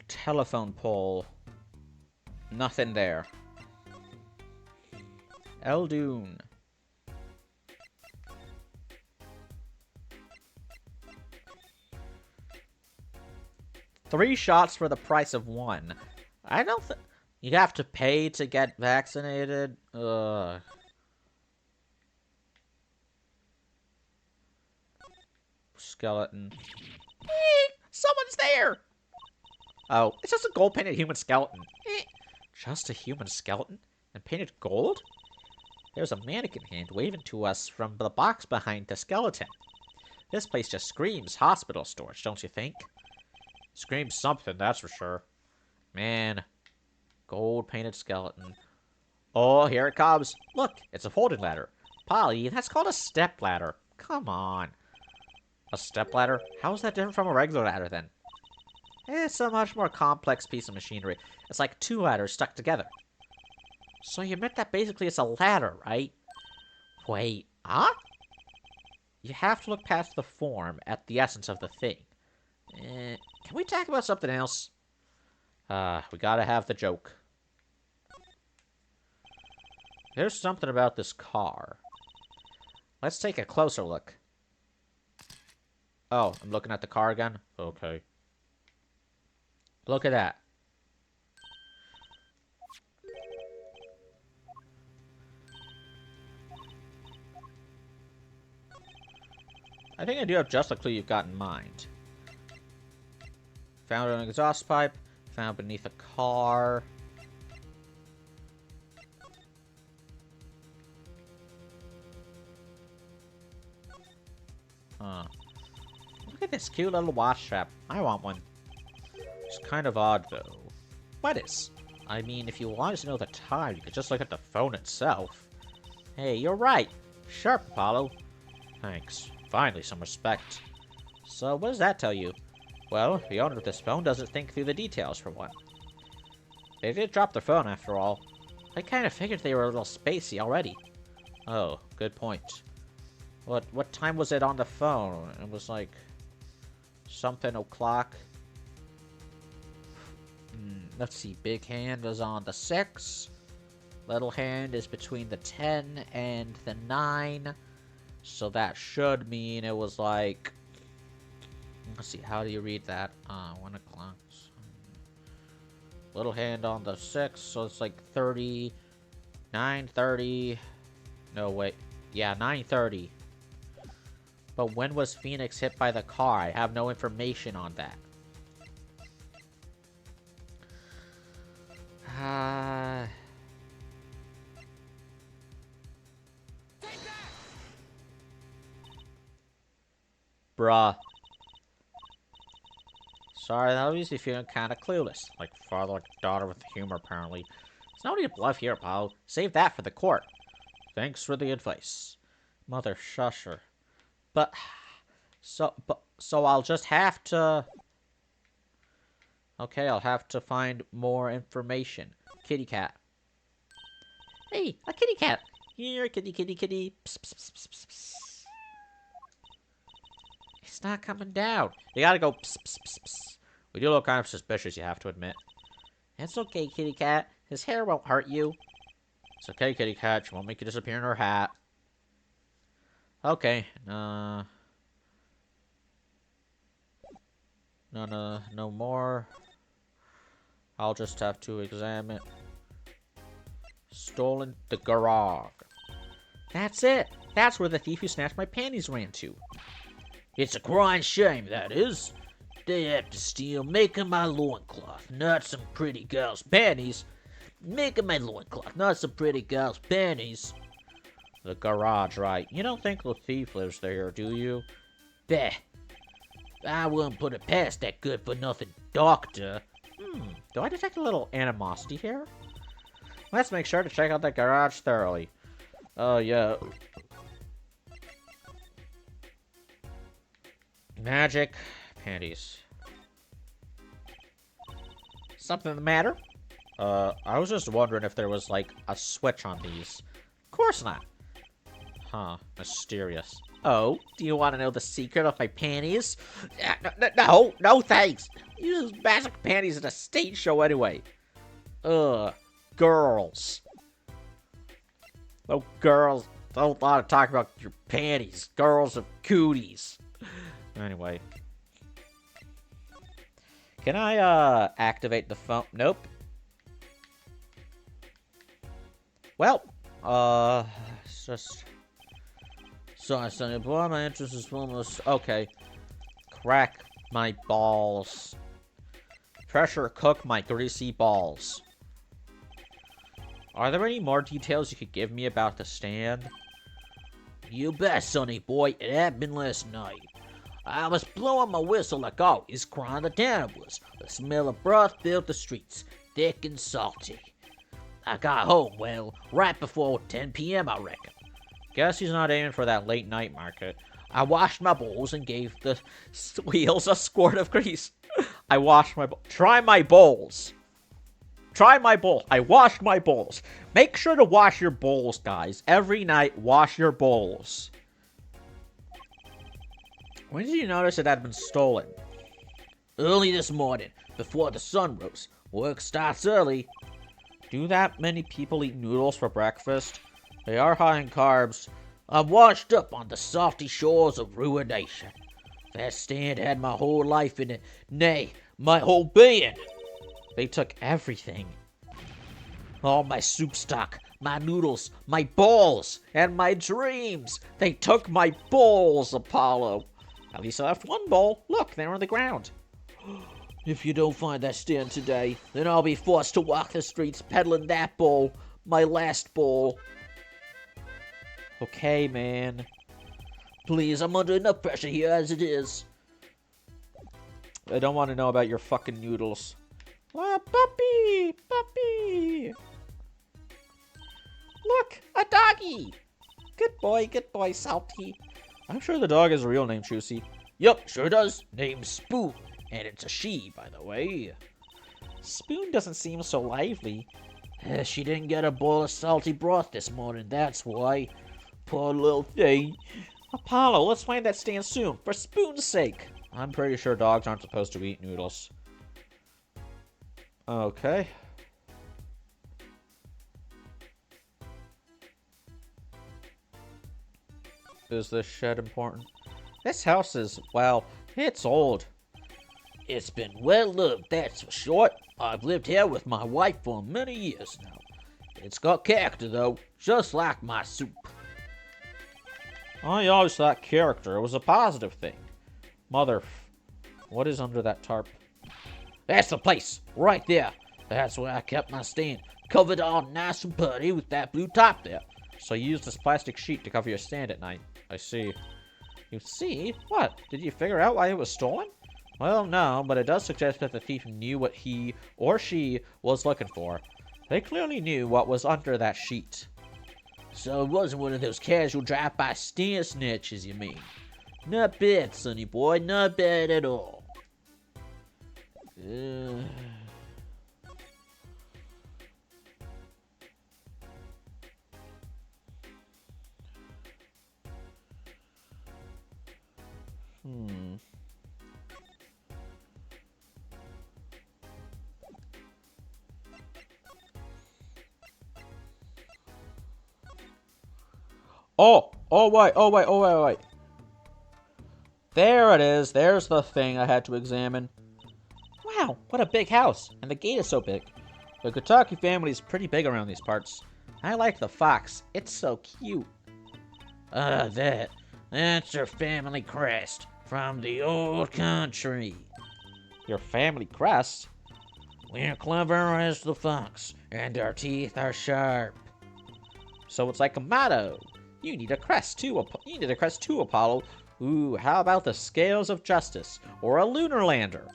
Speaker 1: Telephone pole. Nothing there. Eldoon. Three shots for the price of one. I don't think... You have to pay to get vaccinated? Ugh. Skeleton. Someone's there! Oh, it's just a gold-painted human skeleton. Just a human skeleton? And painted gold? There's a mannequin hand waving to us from the box behind the skeleton. This place just screams hospital storage, don't you think? Screams something, that's for sure. Man. Gold-painted skeleton. Oh, here it comes. Look, it's a folding ladder. Polly, that's called a step ladder. Come on. A step ladder? How is that different from a regular ladder, then? It's a much more complex piece of machinery. It's like two ladders stuck together. So you admit that basically it's a ladder, right? Wait, huh? You have to look past the form at the essence of the thing. Can Can we talk about something else? We gotta have the joke. There's something about this car. Let's take a closer look. Oh, I'm looking at the car again? Okay. Look at that. I think I do have just the clue you've got in mind. Found an exhaust pipe. Found beneath a car. Huh. Look at this cute little watch strap. I want one. It's kind of odd, though. What is? I mean, if you wanted to know the time, you could just look at the phone itself. Hey, you're right. Sharp, Apollo. Thanks. Finally, some respect. So, what does that tell you? Well, the owner of this phone doesn't think through the details, for one. They did drop their phone, after all. I kind of figured they were a little spacey already. Oh, good point. What time was it on the phone? It was like... something o'clock. Let's see, big hand is on the 6. Little hand is between the 10 and the 9. So that should mean it was like... let's see, how do you read that? 1 o'clock. Little hand on the 6, so it's like 30... 9:30... No, wait. Yeah, 9:30. But when was Phoenix hit by the car? I have no information on that. Bruh. Sorry, that leaves you feeling kind of clueless. Like father, like daughter with humor, apparently. There's no need to bluff here, Apollo. Save that for the court. Thanks for the advice. Mother shusher. So I'll just have to... Okay, I'll have to find more information. Kitty cat. Hey, a kitty cat. Here, kitty, kitty, kitty. Psst, psst, psst, psst, psst. It's not coming down. You gotta go psst, psst, psst, psst. We do look kind of suspicious, you have to admit. It's okay, kitty cat. His hair won't hurt you. It's okay, kitty cat. She won't make you disappear in her hat. Okay, no more. I'll just have to examine. Stolen the garage. That's it. That's where the thief who snatched my panties ran to.
Speaker 2: It's a crying shame, that is. They have to steal making my loincloth, not some pretty girl's panties. Making my loincloth, not some pretty girl's panties.
Speaker 1: The garage, right. You don't think the thief lives there, do you?
Speaker 2: Bah. I wouldn't put it past that good-for-nothing doctor.
Speaker 1: Do I detect a little animosity here? Let's make sure to check out that garage thoroughly. Oh, yeah. Magic panties. Something the matter? I was just wondering if there was, like, a switch on these. Of course not. Huh. Mysterious. Oh, do you want to know the secret of my panties? No, thanks. You use magic panties at a stage show anyway. Girls. Oh, girls don't want to talk about your panties. Girls have cooties. Anyway. Can I, activate the phone? Nope. Well, it's just... Sorry, Sonny, boy, my interest is almost... Okay. Crack my balls. Pressure cook my greasy balls. Are there any more details you could give me about the stand?
Speaker 2: You bet, Sonny boy. It happened last night. I was blowing my whistle like always, crying the was. The smell of broth filled the streets, thick and salty. I got home, well, right before 10 p.m., I reckon.
Speaker 1: Guess he's not aiming for that late night market.
Speaker 2: I washed my bowls and gave the
Speaker 1: wheels a squirt of grease. I washed my Try my bowls. Try my bowls. I washed my bowls. Make sure to wash your bowls, guys. Every night, wash your bowls. When did you notice it had been stolen?
Speaker 2: Early this morning, before the sun rose. Work starts early.
Speaker 1: Do that many people eat noodles for breakfast? They are high in carbs.
Speaker 2: I'm washed up on the salty shores of ruination. That stand had my whole life in it, nay, my whole being.
Speaker 1: They took everything.
Speaker 2: All my soup stock, my noodles, my balls, and my dreams. They took my balls, Apollo.
Speaker 1: At least I left one bowl. Look, they're on the ground.
Speaker 2: If you don't find that stand today, then I'll be forced to walk the streets peddling that bowl, my last bowl.
Speaker 1: Okay, man.
Speaker 2: Please, I'm under enough pressure here as it is.
Speaker 1: I don't want to know about your fucking noodles. Ah, puppy! Puppy! Look, a doggy! Good boy, Salty. I'm sure the dog has a real name, Trucy.
Speaker 2: Yup, sure does. Name's Spoon. And it's a she, by the way.
Speaker 1: Spoon doesn't seem so lively.
Speaker 2: She didn't get a bowl of salty broth this morning, that's why. Poor little thing.
Speaker 1: Apollo, let's find that stand soon, for Spoon's sake. I'm pretty sure dogs aren't supposed to eat noodles. Okay. Is this shed important? This house is, well, it's old.
Speaker 2: It's been well lived, that's for short. I've lived here with my wife for many years now. It's got character, though, just like my soup.
Speaker 1: I always thought character was a positive thing. What is under that tarp?
Speaker 2: That's the place, right there. That's where I kept my stand, covered all nice and putty with that blue top there.
Speaker 1: So you used this plastic sheet to cover your stand at night. I see. You see? What? Did you figure out why it was stolen? Well, no, but it does suggest that the thief knew what he or she was looking for. They clearly knew what was under that sheet.
Speaker 2: So it wasn't one of those casual drive-by stand snitches, you mean? Not bad, sonny boy, not bad at all.
Speaker 1: Wait. There it is. There's the thing I had to examine. Wow, what a big house. And the gate is so big. The Kentucky family is pretty big around these parts. I like the fox. It's so cute.
Speaker 2: That's your family crest from the old country.
Speaker 1: Your family crest?
Speaker 2: We're clever as the fox, and our teeth are sharp.
Speaker 1: So it's like a motto. You need a crest too, Apollo. Ooh, how about the scales of justice or a lunar lander?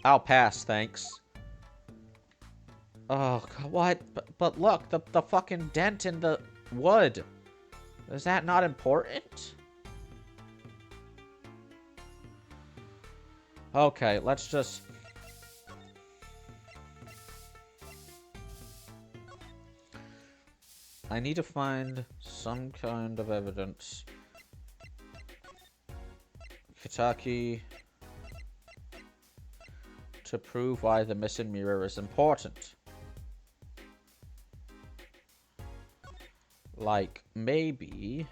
Speaker 1: I'll pass, thanks. Oh, what? But look, the fucking dent in the wood. Is that not important? Okay, let's just... I need to find some kind of evidence. Kentucky... to prove why the missing mirror is important. Like, maybe...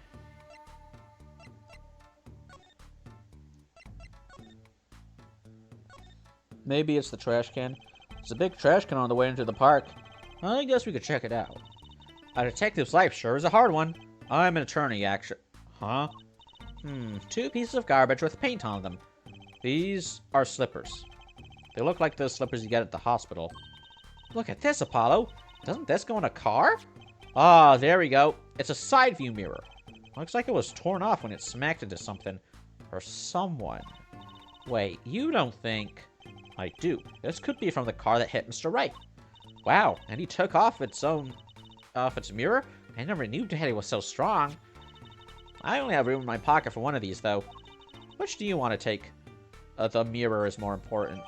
Speaker 1: Maybe it's the trash can. There's a big trash can on the way into the park. I guess we could check it out. A detective's life sure is a hard one. I'm an attorney, actually. Huh? 2 pieces of garbage with paint on them. These are slippers. They look like those slippers you get at the hospital. Look at this, Apollo. Doesn't this go in a car? Ah, there we go. It's a side view mirror. Looks like it was torn off when it smacked into something. Or someone. Wait, you don't think... I do. This could be from the car that hit Mr. Wright. Wow, and he took off its mirror? I never knew Daddy was so strong. I only have room in my pocket for one of these, though. Which do you want to take? The mirror is more important.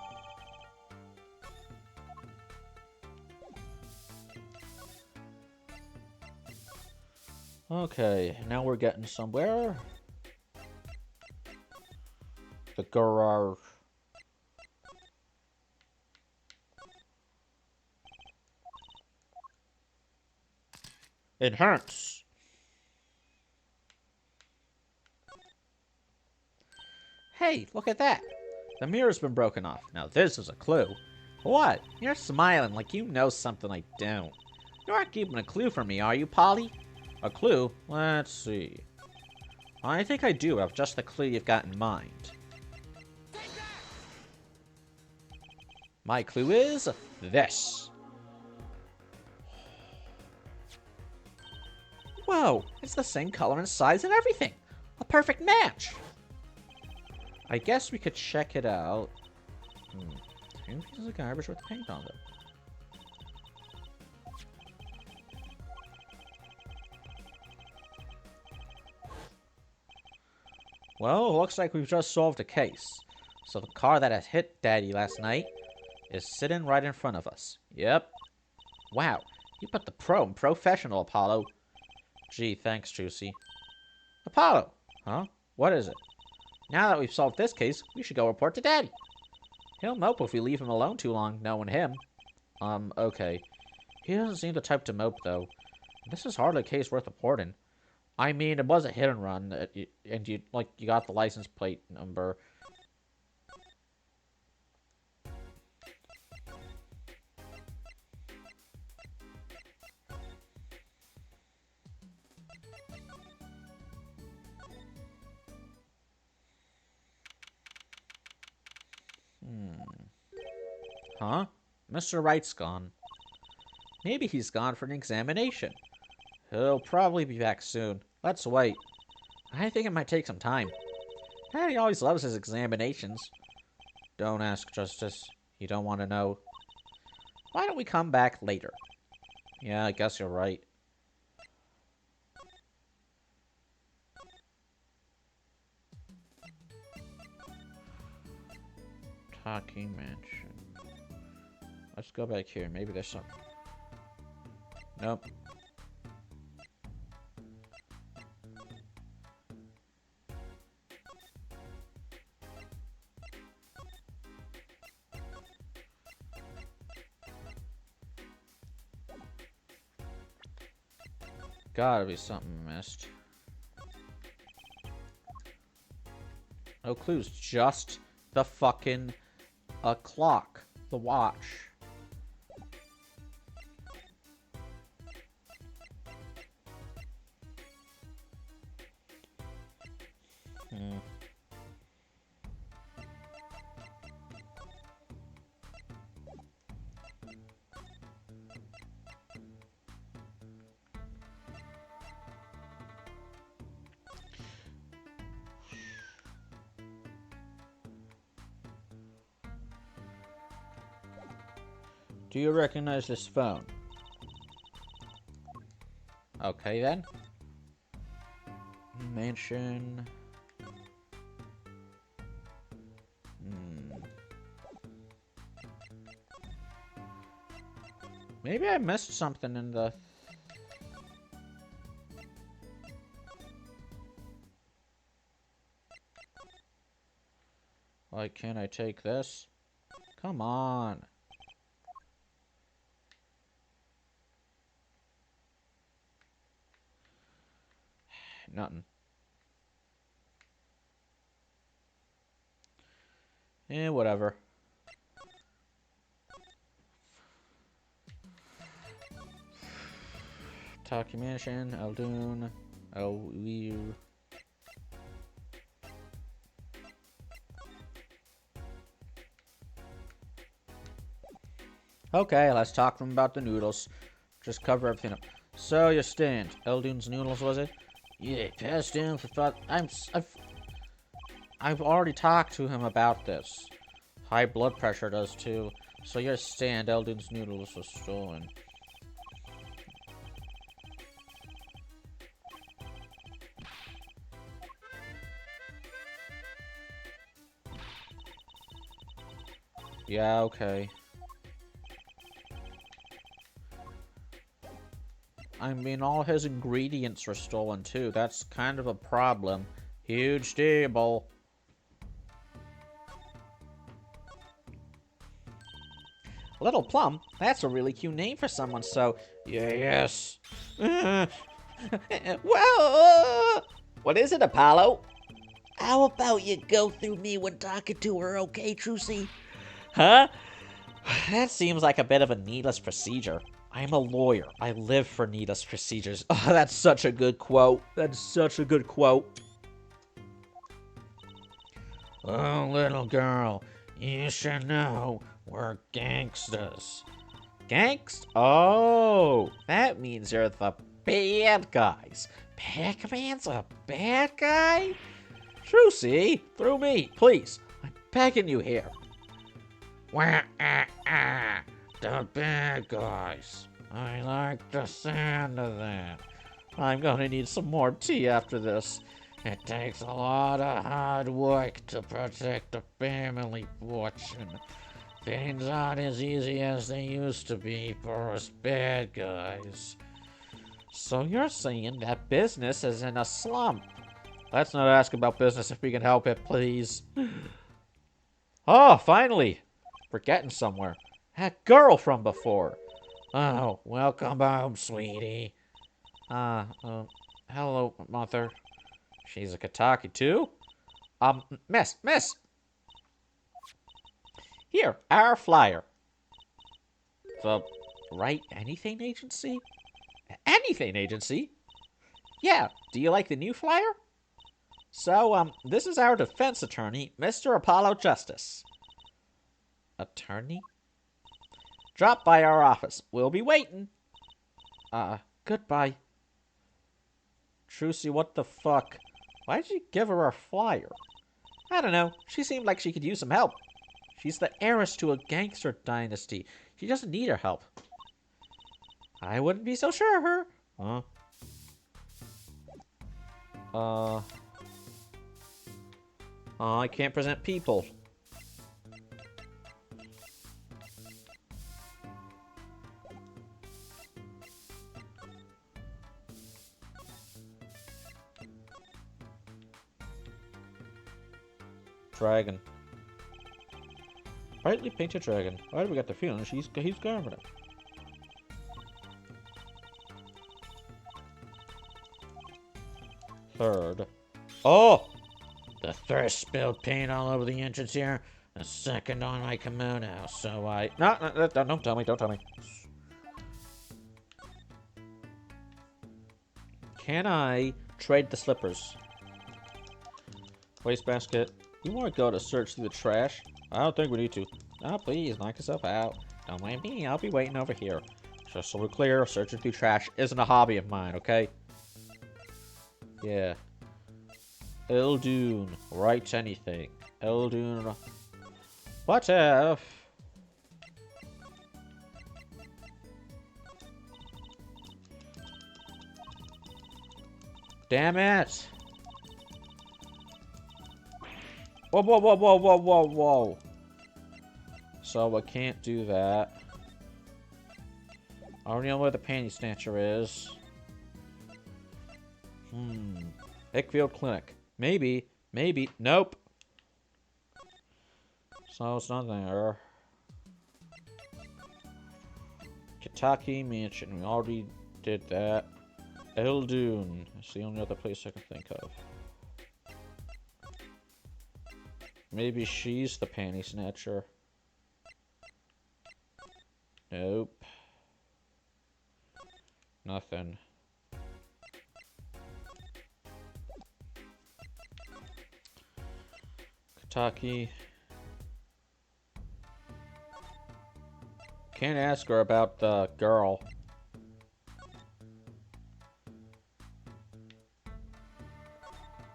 Speaker 1: Okay, now we're getting somewhere. The garage. It hurts. Hey, look at that. The mirror's been broken off. Now this is a clue. What? You're smiling like you know something I don't. You aren't keeping a clue from me, are you, Polly? A clue? Let's see. I think I do have just the clue you've got in mind. My clue is this. Whoa, it's the same color and size and everything. A perfect match. I guess we could check it out. 2 pieces of garbage with paint on them. Well, it looks like we've just solved a case. So the car that has hit Daddy last night is sitting right in front of us. Yep. Wow, you put the pro in professional, Apollo. Gee, thanks, Trucy. Apollo! Huh? What is it? Now that we've solved this case, we should go report to Daddy. He'll mope if we leave him alone too long, knowing him. Okay. He doesn't seem the type to mope, though. This is hardly a case worth reporting. I mean, it was a hit and run, and you got the license plate number. Huh? Mr. Wright's gone. Maybe he's gone for an examination. He'll probably be back soon. Let's wait. I think it might take some time. He always loves his examinations. Don't ask, Justice. You don't want to know. Why don't we come back later? Yeah, I guess you're right. Taki Mansion. Let's go back here. Maybe there's some... Nope. Gotta be something missed. No clues, just the fucking clock, the watch. Do you recognize this phone? Okay, then. Mansion. Maybe I missed something in the... Like, can I take this? Come on. Nothing. Eh, whatever. Taki Mansion, Eldoon, Elweir. Okay, let's talk to him about the noodles. Just cover everything up. So, your stand. Eldoon's noodles, was it? Yeah, passed down for thought. I've already talked to him about this. High blood pressure does too. So your stand, Eldoon's noodles was stolen. Yeah, okay. I mean, all his ingredients were stolen too. That's kind of a problem. Huge deal. Little Plum? That's a really cute name for someone, so... Yes. Well, what is it, Apollo?
Speaker 2: How about you go through me when talking to her, okay, Trucy?
Speaker 1: Huh? That seems like a bit of a needless procedure. I'm a lawyer. I live for needless procedures. Oh, that's such a good quote. That's such a good quote.
Speaker 2: Oh, little girl, you should know we're gangsters.
Speaker 1: Gangst? Oh, that means you're the bad guys. Pac-Man's a bad guy? Trucy, through me, please. I'm begging you here.
Speaker 2: Wah, the bad guys. I like the sound of that.
Speaker 1: I'm gonna need some more tea after this.
Speaker 2: It takes a lot of hard work to protect the family fortune. Things aren't as easy as they used to be for us bad guys.
Speaker 1: So you're saying that business is in a slump? Let's not ask about business if we can help it, please. Oh, finally! We're getting somewhere. That girl from before.
Speaker 2: Oh, welcome home, sweetie.
Speaker 1: Hello, mother. She's a Kataki too? Miss! Here, our flyer. The Right Anything Agency? Anything Agency? Yeah, do you like the new flyer? So, this is our defense attorney, Mr. Apollo Justice. Attorney? Drop by our office. We'll be waiting. Goodbye. Trucy, what the fuck? Why'd you give her our flyer? I don't know. She seemed like she could use some help. She's the heiress to a gangster dynasty. She doesn't need our help. I wouldn't be so sure of her. Huh? I can't present people. Dragon. Brightly painted dragon. Why do we get the feeling he's garment? Third. Oh!
Speaker 2: The first spilled paint all over the entrance here. The second on my kimono, so I...
Speaker 1: No, don't tell me, don't tell me. Can I trade the slippers? Wastebasket. You want to go to search through the trash? I don't think we need to. Oh, please, knock yourself out. Don't mind me, I'll be waiting over here. Just so we're clear, searching through trash isn't a hobby of mine, okay? Yeah. Eldoon. Write anything. Eldoon. What if... Damn it! Whoa. So I can't do that. I already know where the panty snatcher is. Hickfield Clinic. Maybe. Nope. So it's not there. Kitaki Mansion. We already did that. Eldoon. It's the only other place I can think of. Maybe she's the panty snatcher. Nope. Nothing. Kentucky. Can't ask her about the girl.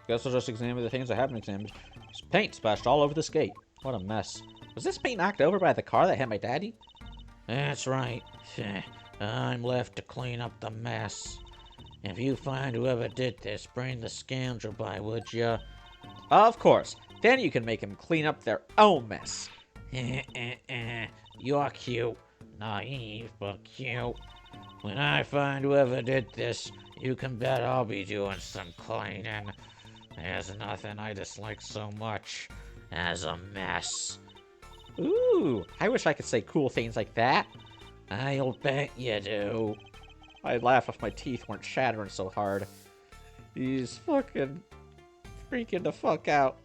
Speaker 1: Guess I'll just examine the things I haven't examined. There's paint splashed all over this gate. What a mess. Was this paint knocked over by the car that hit my daddy?
Speaker 2: That's right. I'm left to clean up the mess. If you find whoever did this, bring the scoundrel by, would ya?
Speaker 1: Of course. Then you can make him clean up their own mess.
Speaker 2: You're cute. Naive, but cute. When I find whoever did this, you can bet I'll be doing some cleaning. There's nothing I dislike so much as a mess.
Speaker 1: Ooh, I wish I could say cool things like that.
Speaker 2: I'll bet you do.
Speaker 1: I'd laugh if my teeth weren't shattering so hard. He's fucking freaking the fuck out.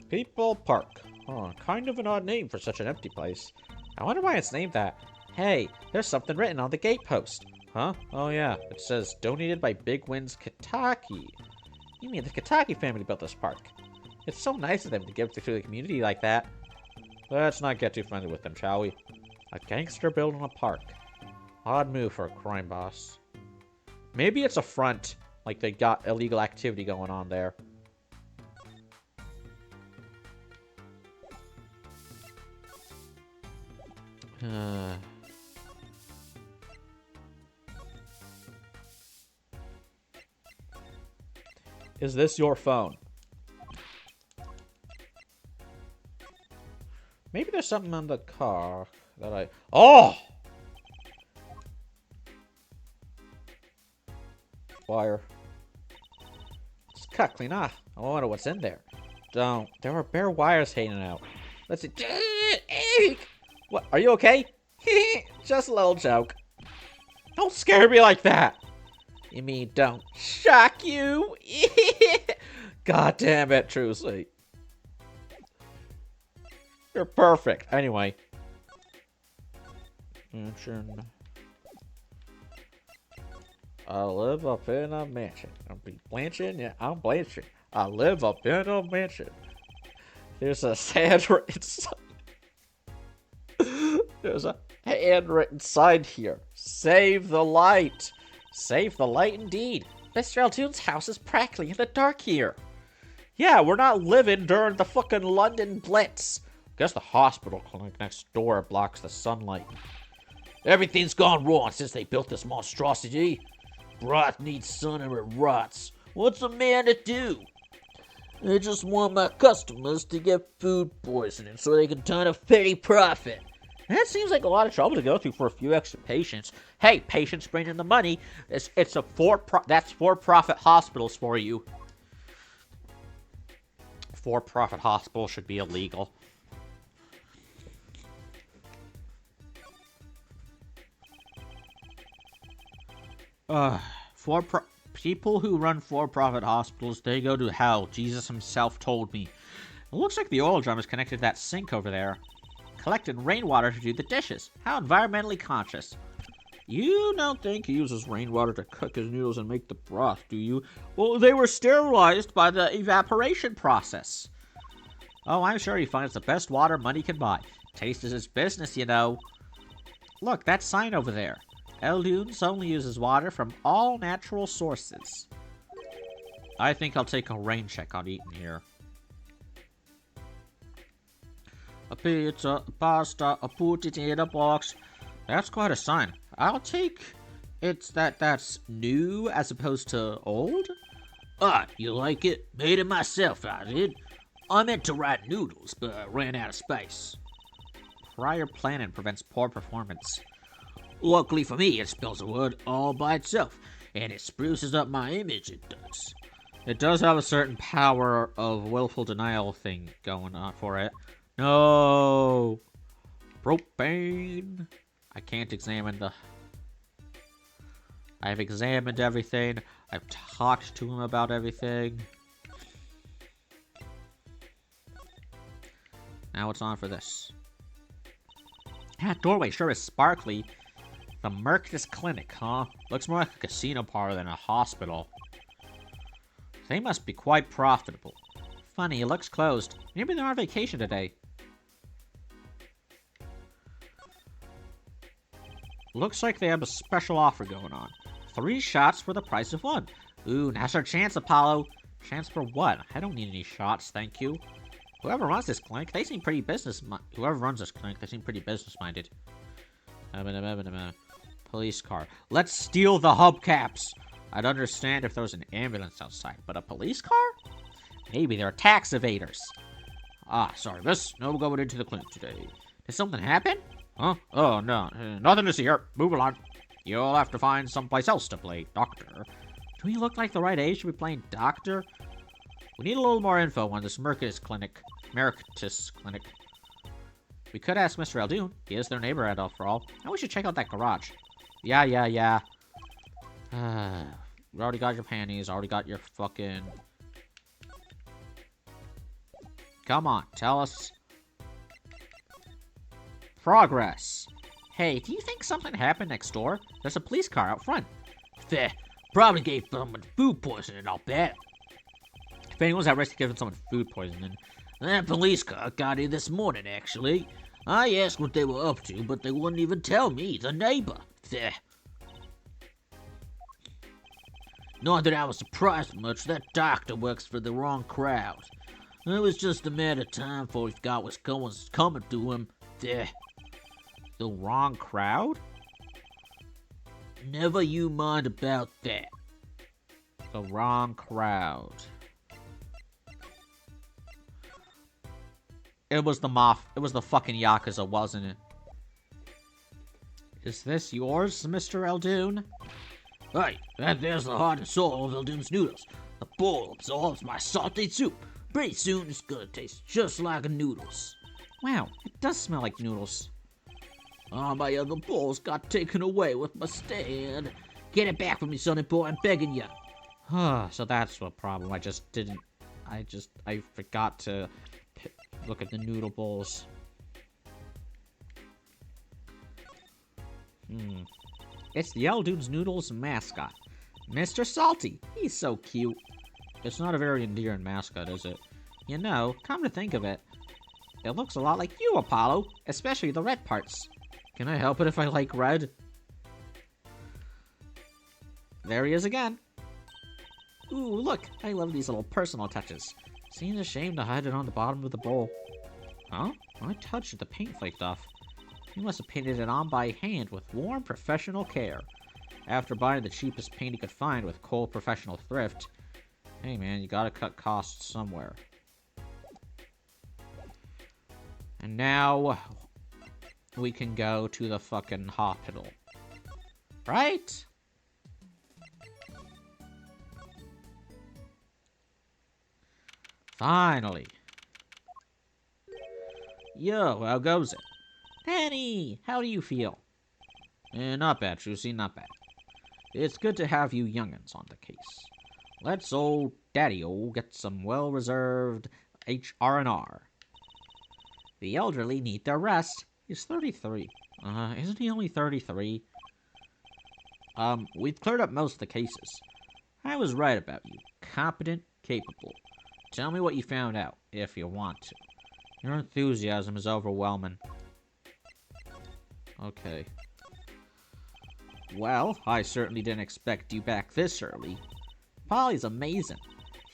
Speaker 1: People Park. Oh, kind of an odd name for such an empty place. I wonder why it's named that. Hey, there's something written on the gate post. Huh? Oh yeah, it says donated by Big Winds Kitaki. You mean the Kitaki family built this park? It's so nice of them to give to the community like that. Let's not get too friendly with them, shall we? A gangster building a park. Odd move for a crime boss. Maybe it's a front, like they got illegal activity going on there. Is this your phone? Maybe there's something on the car that I... Oh! Wire. It's cut clean off. I wonder what's in there. Don't. There were bare wires hanging out. Let's see. What? Are you okay? Just a little joke. Don't scare me like that. You mean don't shock you? God damn it, Trucy. You're perfect. Anyway. Mansion. I live up in a mansion. I'm blanching? Yeah, I'm blanching. I live up in a mansion. There's a handwritten sign. There's a handwritten sign here. Save the light. Save the light indeed. Mr. Altoon's house is practically in the dark here. Yeah, we're not living during the fucking London Blitz. Guess the hospital clinic next door blocks the sunlight.
Speaker 2: Everything's gone wrong since they built this monstrosity. Broth needs sun or it rots. What's a man to do? I just want my customers to get food poisoning so they can turn a petty profit.
Speaker 1: That seems like a lot of trouble to go through for a few extra patients. Hey, patients bring in the money. It's a that's for-profit hospitals for you. For-profit hospitals should be illegal. People who run for-profit hospitals, they go to hell. Jesus himself told me. It looks like the oil drum is connected to that sink over there. Collecting rainwater to do the dishes. How environmentally conscious. You don't think he uses rainwater to cook his noodles and make the broth, do you? Well, they were sterilized by the evaporation process. Oh, I'm sure he finds the best water money can buy. Taste is his business, you know. Look, that sign over there. Eldunes only uses water from all natural sources. I think I'll take a rain check on eating here. A pizza, a pasta, I put it in a box. That's quite a sign. I'll take it's that's new as opposed to old?
Speaker 2: Ah, you like it? Made it myself, I did. I meant to write noodles, but I ran out of space.
Speaker 1: Prior planning prevents poor performance.
Speaker 2: Luckily for me, it spells a word all by itself, and it spruces up my image, it does.
Speaker 1: It does have a certain power of willful denial thing going on for it. No! Propane! I can't examine the... I've examined everything. I've talked to him about everything. Now it's on for this. That doorway sure is sparkly. The Mercus Clinic, huh? Looks more like a casino parlor than a hospital. They must be quite profitable. Funny, it looks closed. Maybe they're on vacation today. Looks like they have a special offer going on. 3 shots for the price of 1. Ooh, now's our chance, Apollo. Chance for what? I don't need any shots, thank you. Whoever runs this clinic, they seem pretty business-minded. Police car. Let's steal the hubcaps. I'd understand if there was an ambulance outside, but a police car? Maybe they're tax evaders. Ah, sorry, miss. No going into the clinic today. Did something happen? Huh? Oh, no. Nothing to see here. Move along. You'll have to find someplace else to play doctor. Do we look like the right age to be playing doctor? We need a little more info on this Mercus clinic. Mercus clinic. We could ask Mr. Eldoon. He is their neighbor at for all. And we should check out that garage. Yeah. You already got your panties. Already got your fucking... Come on, tell us. Progress. Hey, do you think something happened next door? There's a police car out front.
Speaker 2: Fair. Probably gave someone food poisoning, I'll bet.
Speaker 1: If anyone's at risk of giving someone food poisoning...
Speaker 2: That police car got here this morning, actually. I asked what they were up to, but they wouldn't even tell me, the neighbor. Fair. Not that I was surprised much, that doctor works for the wrong crowd. It was just a matter of time before he forgot what's coming to him. There.
Speaker 1: The wrong crowd?
Speaker 2: Never you mind about that.
Speaker 1: The wrong crowd. It was the fucking Yakuza, wasn't it? Is this yours, Mr. Eldoon?
Speaker 2: Hey, there's the heart and soul of Eldoon's noodles. The bowl absorbs my salty soup. Pretty soon it's gonna taste just like noodles.
Speaker 1: Wow, it does smell like noodles.
Speaker 2: My other bowls got taken away with my stand. Get it back from me, sonny boy, I'm begging ya.
Speaker 1: So that's the problem. I forgot to look at the noodle bowls. It's the Eldoon's Noodles mascot, Mr. Salty. He's so cute. It's not a very endearing mascot, is it? You know, come to think of it, it looks a lot like you, Apollo, especially the red parts. Can I help it if I like red? There he is again. Ooh, look, I love these little personal touches. Seems a shame to hide it on the bottom of the bowl. Huh? I touched the paint flaked off. He must have painted it on by hand with warm professional care. After buying the cheapest paint he could find with cold professional thrift. Hey man, you gotta cut costs somewhere. And now we can go to the fucking hospital. Right? Finally. Yo, how goes it? Danny, how do you feel? Not bad, Trucy, not bad. It's good to have you young'uns on the case. Let's old Daddy-O get some well-reserved R&R. The elderly need their rest. He's 33. Isn't he only 33? We've cleared up most of the cases. I was right about you. Competent, capable. Tell me what you found out, if you want to. Your enthusiasm is overwhelming. Okay. Well, I certainly didn't expect you back this early. Polly's amazing.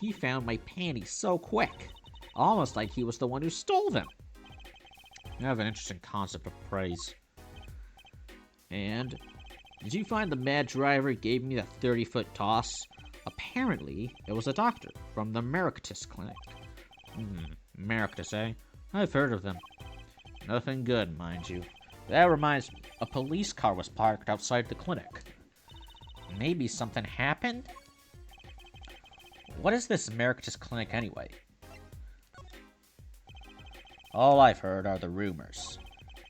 Speaker 1: He found my panties so quick. Almost like he was the one who stole them. You have an interesting concept of praise. And, did you find the mad driver who gave me the 30-foot toss? Apparently, it was a doctor from the Mercus clinic. Mercus, eh? I've heard of them. Nothing good, mind you. That reminds me, a police car was parked outside the clinic. Maybe something happened? What is this Mercus clinic anyway? All I've heard are the rumors.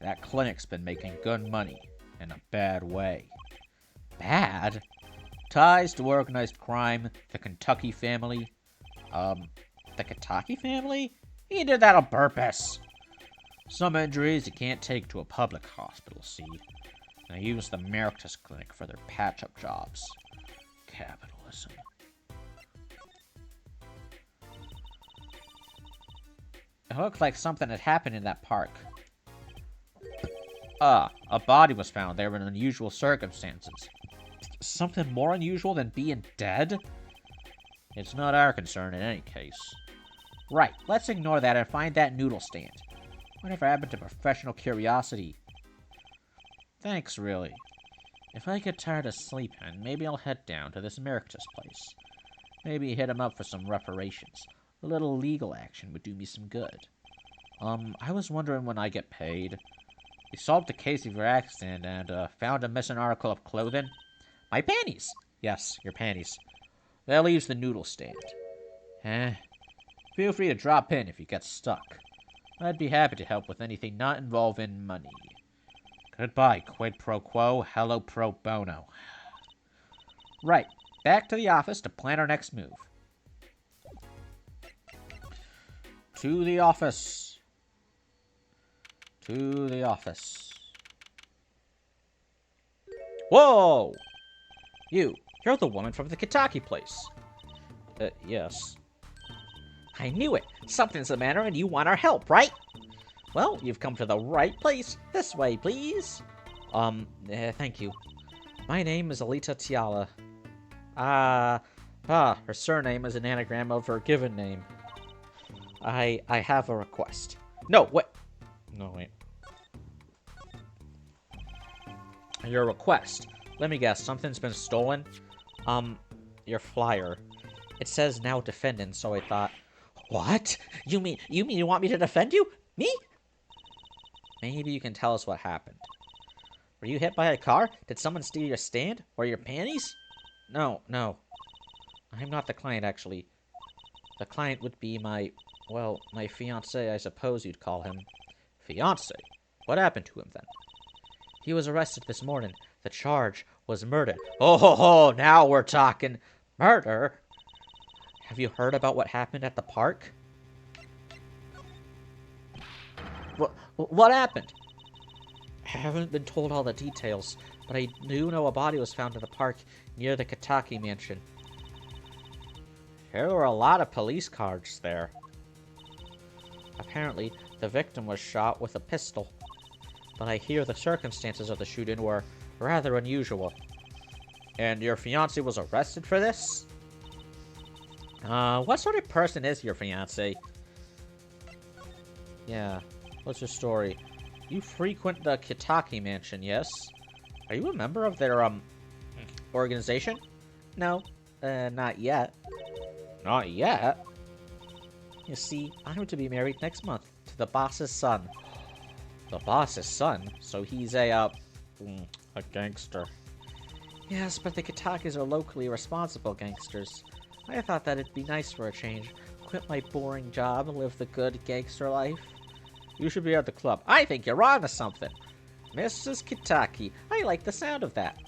Speaker 1: That clinic's been making good money, in a bad way. Bad? Ties to organized crime, the Kentucky family. The Kentucky family? He did that on purpose. Some injuries you can't take to a public hospital, see? They use the Mercus clinic for their patch-up jobs. Capitalism. It looked like something had happened in that park. A body was found there in unusual circumstances. Something more unusual than being dead? It's not our concern in any case. Right, let's ignore that and find that noodle stand. Whatever happened to professional curiosity? Thanks, really. If I get tired of sleeping, maybe I'll head down to this Mercus place. Maybe hit him up for some reparations. A little legal action would do me some good. I was wondering when I get paid. We solved the case of your accident and, found a missing article of clothing. My panties! Yes, your panties. That leaves the noodle stand.
Speaker 3: Feel free to drop in if you get stuck. I'd be happy to help with anything not involving money. Goodbye, quid pro quo, hello pro bono. Right, back to the office to plan our next move. To the office. To the office.
Speaker 1: Whoa! You're the woman from the Kitaki place. Yes. I knew it. Something's the matter and you want our help, right? Well, you've come to the right place. This way, please. Thank you. My name is Alita Tiala. Her surname is an anagram of her given name. I have a request. No, wait. No, wait. Your request. Let me guess, something's been stolen? Your flyer. It says now defendant, so I thought, what? You mean you want me to defend you? Me? Maybe you can tell us what happened. Were you hit by a car? Did someone steal your stand? Or your panties? No. I'm not the client, actually. The client would be my fiancé, I suppose you'd call him. Fiancé? What happened to him, then? He was arrested this morning. The charge was murder. Oh, now we're talking. Murder? Have you heard about what happened at the park? What happened? I haven't been told all the details, but I do know a body was found in the park near the Kitaki mansion. There were a lot of police cars there. Apparently, the victim was shot with a pistol, but I hear the circumstances of the shooting were rather unusual. And your fiancé was arrested for this? What sort of person is your fiancé? Yeah, what's your story? You frequent the Kitaki mansion, yes? Are you a member of their, organization? No, not yet. Not yet? You see, I'm to be married next month to the boss's son. The boss's son? So he's a gangster. Yes, but the Kitakis are locally responsible gangsters. I thought that it'd be nice for a change. Quit my boring job and live the good gangster life. You should be at the club. I think you're on to something. Mrs. Kitaki, I like the sound of that.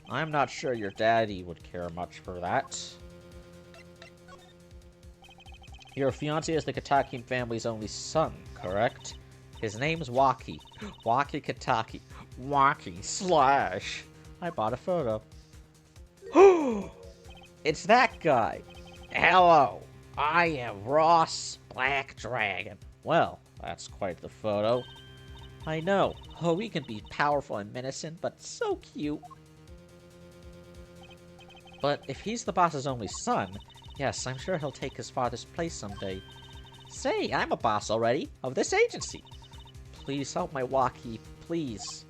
Speaker 1: I'm not sure your daddy would care much for that. Your fiancé is the Kitaki family's only son, correct? His name's Waki. Waki Kitaki. Waki slash. I bought a photo. It's that guy. Hello. I am Ross Black Dragon. Well, that's quite the photo. I know. Oh, he can be powerful and menacing, but so cute. But if he's the boss's only son, yes, I'm sure he'll take his father's place someday. Say, I'm a boss already, of this agency. Please help my Waki, please.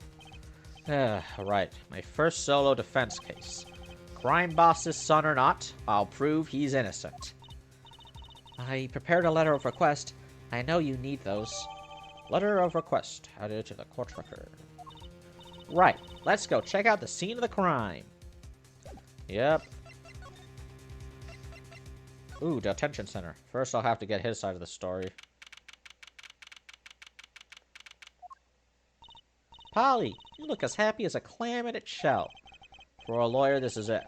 Speaker 1: Right, my first solo defense case. Crime boss's son or not, I'll prove he's innocent. I prepared a letter of request. I know you need those. Letter of request, added to the court record. Right, let's go check out the scene of the crime. Yep. Ooh, detention center. First I'll have to get his side of the story. Polly, you look as happy as a clam in its shell. For a lawyer, this is it.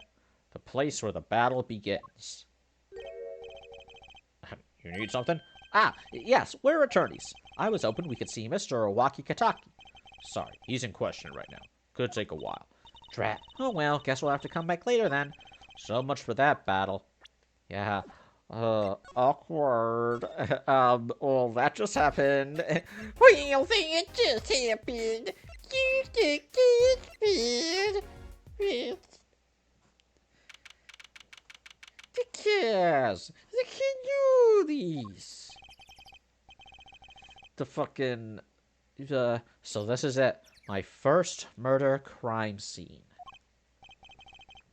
Speaker 1: The place where the battle begins. You need something? Ah, yes, we're attorneys. I was hoping we could see Mr. Owaki Kitaki. Sorry, he's in question right now. Could take a while. Drat. Oh well, guess we'll have to come back later then. So much for that battle. Yeah. Awkward. Well, that just happened.
Speaker 2: Well, that just happened. You think it's bad.
Speaker 1: The kids! They can do these! The fucking... so this is it. My first murder crime scene.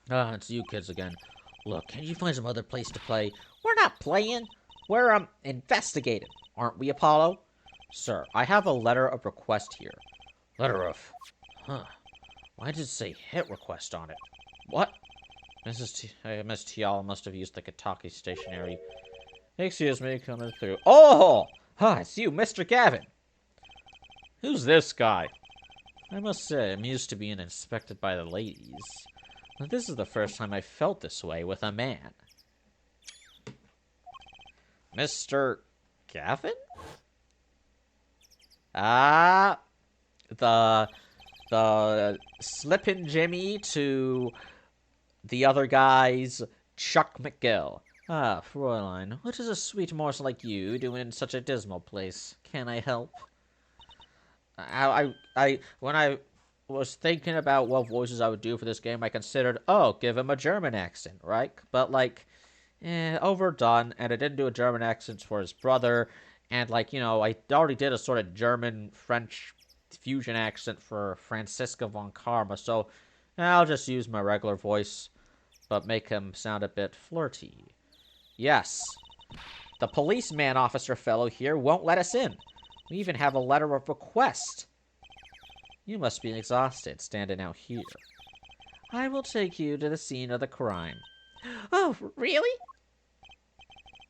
Speaker 1: Ah, it's you kids again. Look, can you find some other place to play? We're not playing. We're, investigating. Aren't we, Apollo? Sir, I have a letter of request here. Letter of... Huh. Why does it say hit request on it? What? Miss Tiala must have used the Kitaki stationery. Excuse me, coming through. Oh! Huh, it's you, Mr. Gavin. Who's this guy? I must say, I'm used to being inspected by the ladies. But this is the first time I felt this way with a man. Mr. Gavin? Ah, the Slippin' Jimmy to the other guy's Chuck McGill. Ah, Fräulein, what does a sweet morsel like you doing in such a dismal place? Can I help? When I was thinking about what voices I would do for this game, I considered, oh, give him a German accent, right? But, like, overdone, and I didn't do a German accent for his brother, and, like, you know, I already did a sort of German-French fusion accent for Franziska von Karma, so I'll just use my regular voice, but make him sound a bit flirty. Yes, the policeman officer fellow here won't let us in. We even have a letter of request. You must be exhausted standing out here. I will take you to the scene of the crime.
Speaker 2: Oh, really?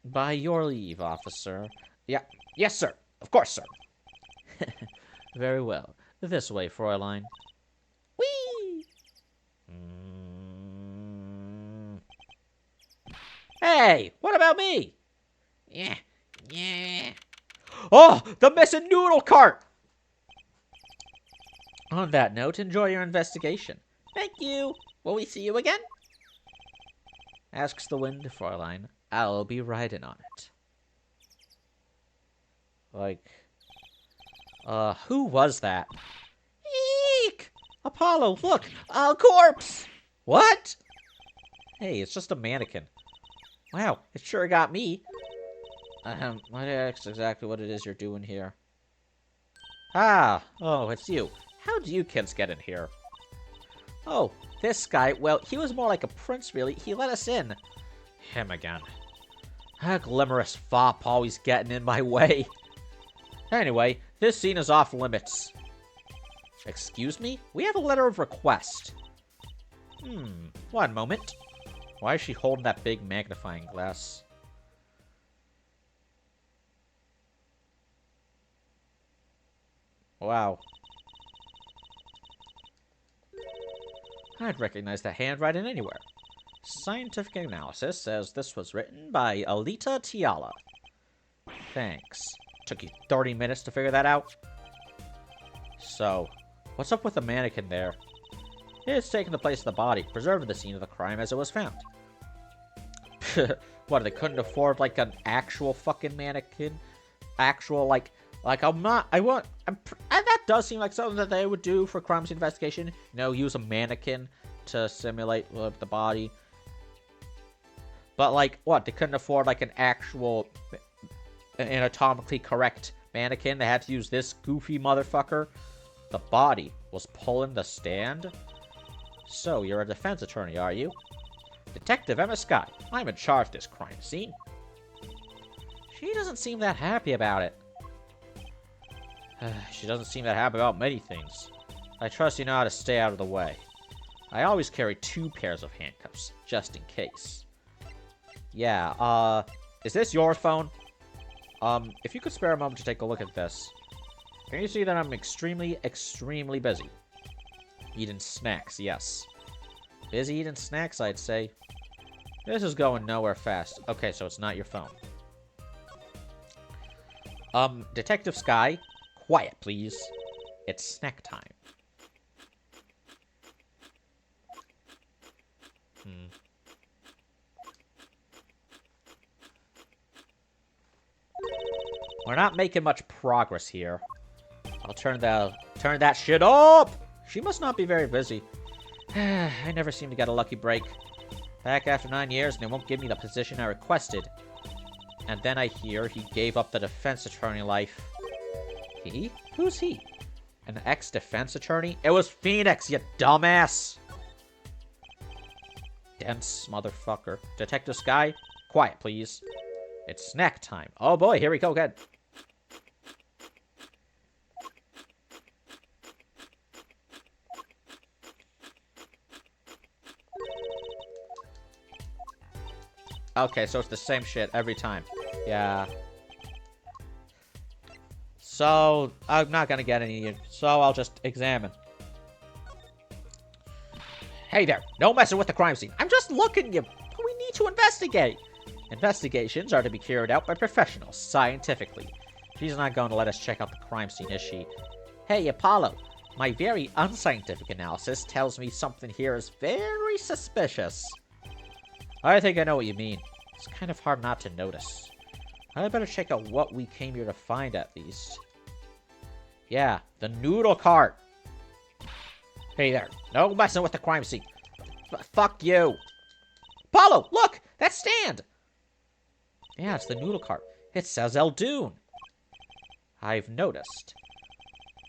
Speaker 1: By your leave, officer.
Speaker 2: Yes, sir. Of course, sir.
Speaker 1: Very well. This way, Fräulein.
Speaker 2: Whee!
Speaker 1: Hey, what about me?
Speaker 2: Yeah.
Speaker 1: Oh, the missing noodle cart! On that note, enjoy your investigation.
Speaker 2: Thank you. Will we see you again?
Speaker 1: Asks the wind, Fräulein. I'll be riding on it. Like, who was that?
Speaker 2: Eek! Apollo, look! A corpse!
Speaker 1: What? Hey, it's just a mannequin.
Speaker 2: Wow, it sure got me.
Speaker 1: That's exactly what it is you're doing here. Ah, oh, it's you. How do you kids get in here?
Speaker 2: Oh, this guy, well, he was more like a prince, really. He let us in.
Speaker 1: Him again. That glamorous fop always getting in my way. Anyway, this scene is off limits. Excuse me? We have a letter of request. One moment. Why is she holding that big magnifying glass? Wow. I'd recognize that handwriting anywhere. Scientific analysis says this was written by Alita Tiala. Thanks. Took you 30 minutes to figure that out? So, what's up with the mannequin there? It's taking the place of the body, preserving the scene of the crime as it was found. What, they couldn't afford, like, an actual fucking mannequin? Actual, like, that does seem like something that they would do for crime scene investigation. You know, use a mannequin to simulate the body. But, like, what, they couldn't afford, like, an actual anatomically correct mannequin? They had to use this goofy motherfucker? The body was pulling the stand? So, you're a defense attorney, are you? Detective Emma Scott, I'm in charge of this crime scene. She doesn't seem that happy about it. She doesn't seem that happy about many things. I trust you know how to stay out of the way. I always carry 2 pairs of handcuffs, just in case. Yeah, is this your phone? If you could spare a moment to take a look at this. Can you see that I'm extremely, extremely busy? Eating snacks, yes. Busy eating snacks, I'd say. This is going nowhere fast. Okay, so it's not your phone. Detective Sky, quiet, please. It's snack time. We're not making much progress here. I'll turn that shit up! She must not be very busy. I never seem to get a lucky break. Back after 9 years, and they won't give me the position I requested. And then I hear he gave up the defense attorney life. He? Who's he? An ex-defense attorney? It was Phoenix, you dumbass! Dense motherfucker. Detective Sky, quiet, please. It's snack time. Oh boy, here we go again. Okay, so it's the same shit every time. Yeah. So, I'm not gonna get any, so I'll just examine. Hey there, no messing with the crime scene. I'm just looking, we need to investigate. Investigations are to be carried out by professionals, scientifically. She's not going to let us check out the crime scene, is she? Hey, Apollo, my very unscientific analysis tells me something here is very suspicious. I think I know what you mean. It's kind of hard not to notice. I better check out what we came here to find at least. Yeah, the noodle cart. Hey there, no messing with the crime scene. Fuck you. Apollo, look, that stand. Yeah, it's the noodle cart. It says Eldoon. I've noticed.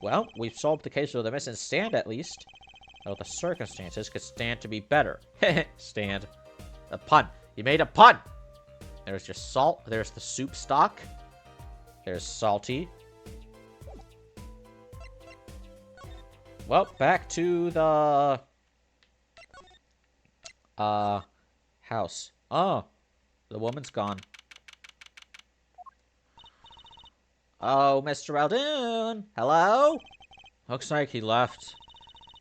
Speaker 1: Well, we've solved the case of the missing stand at least. Though the circumstances could stand to be better. Stand. A pun. You made a pun! There's just salt. There's the soup stock. There's salty. Well, back to the... house. Oh, the woman's gone. Oh, Mr. Eldoon. Hello? Looks like he left.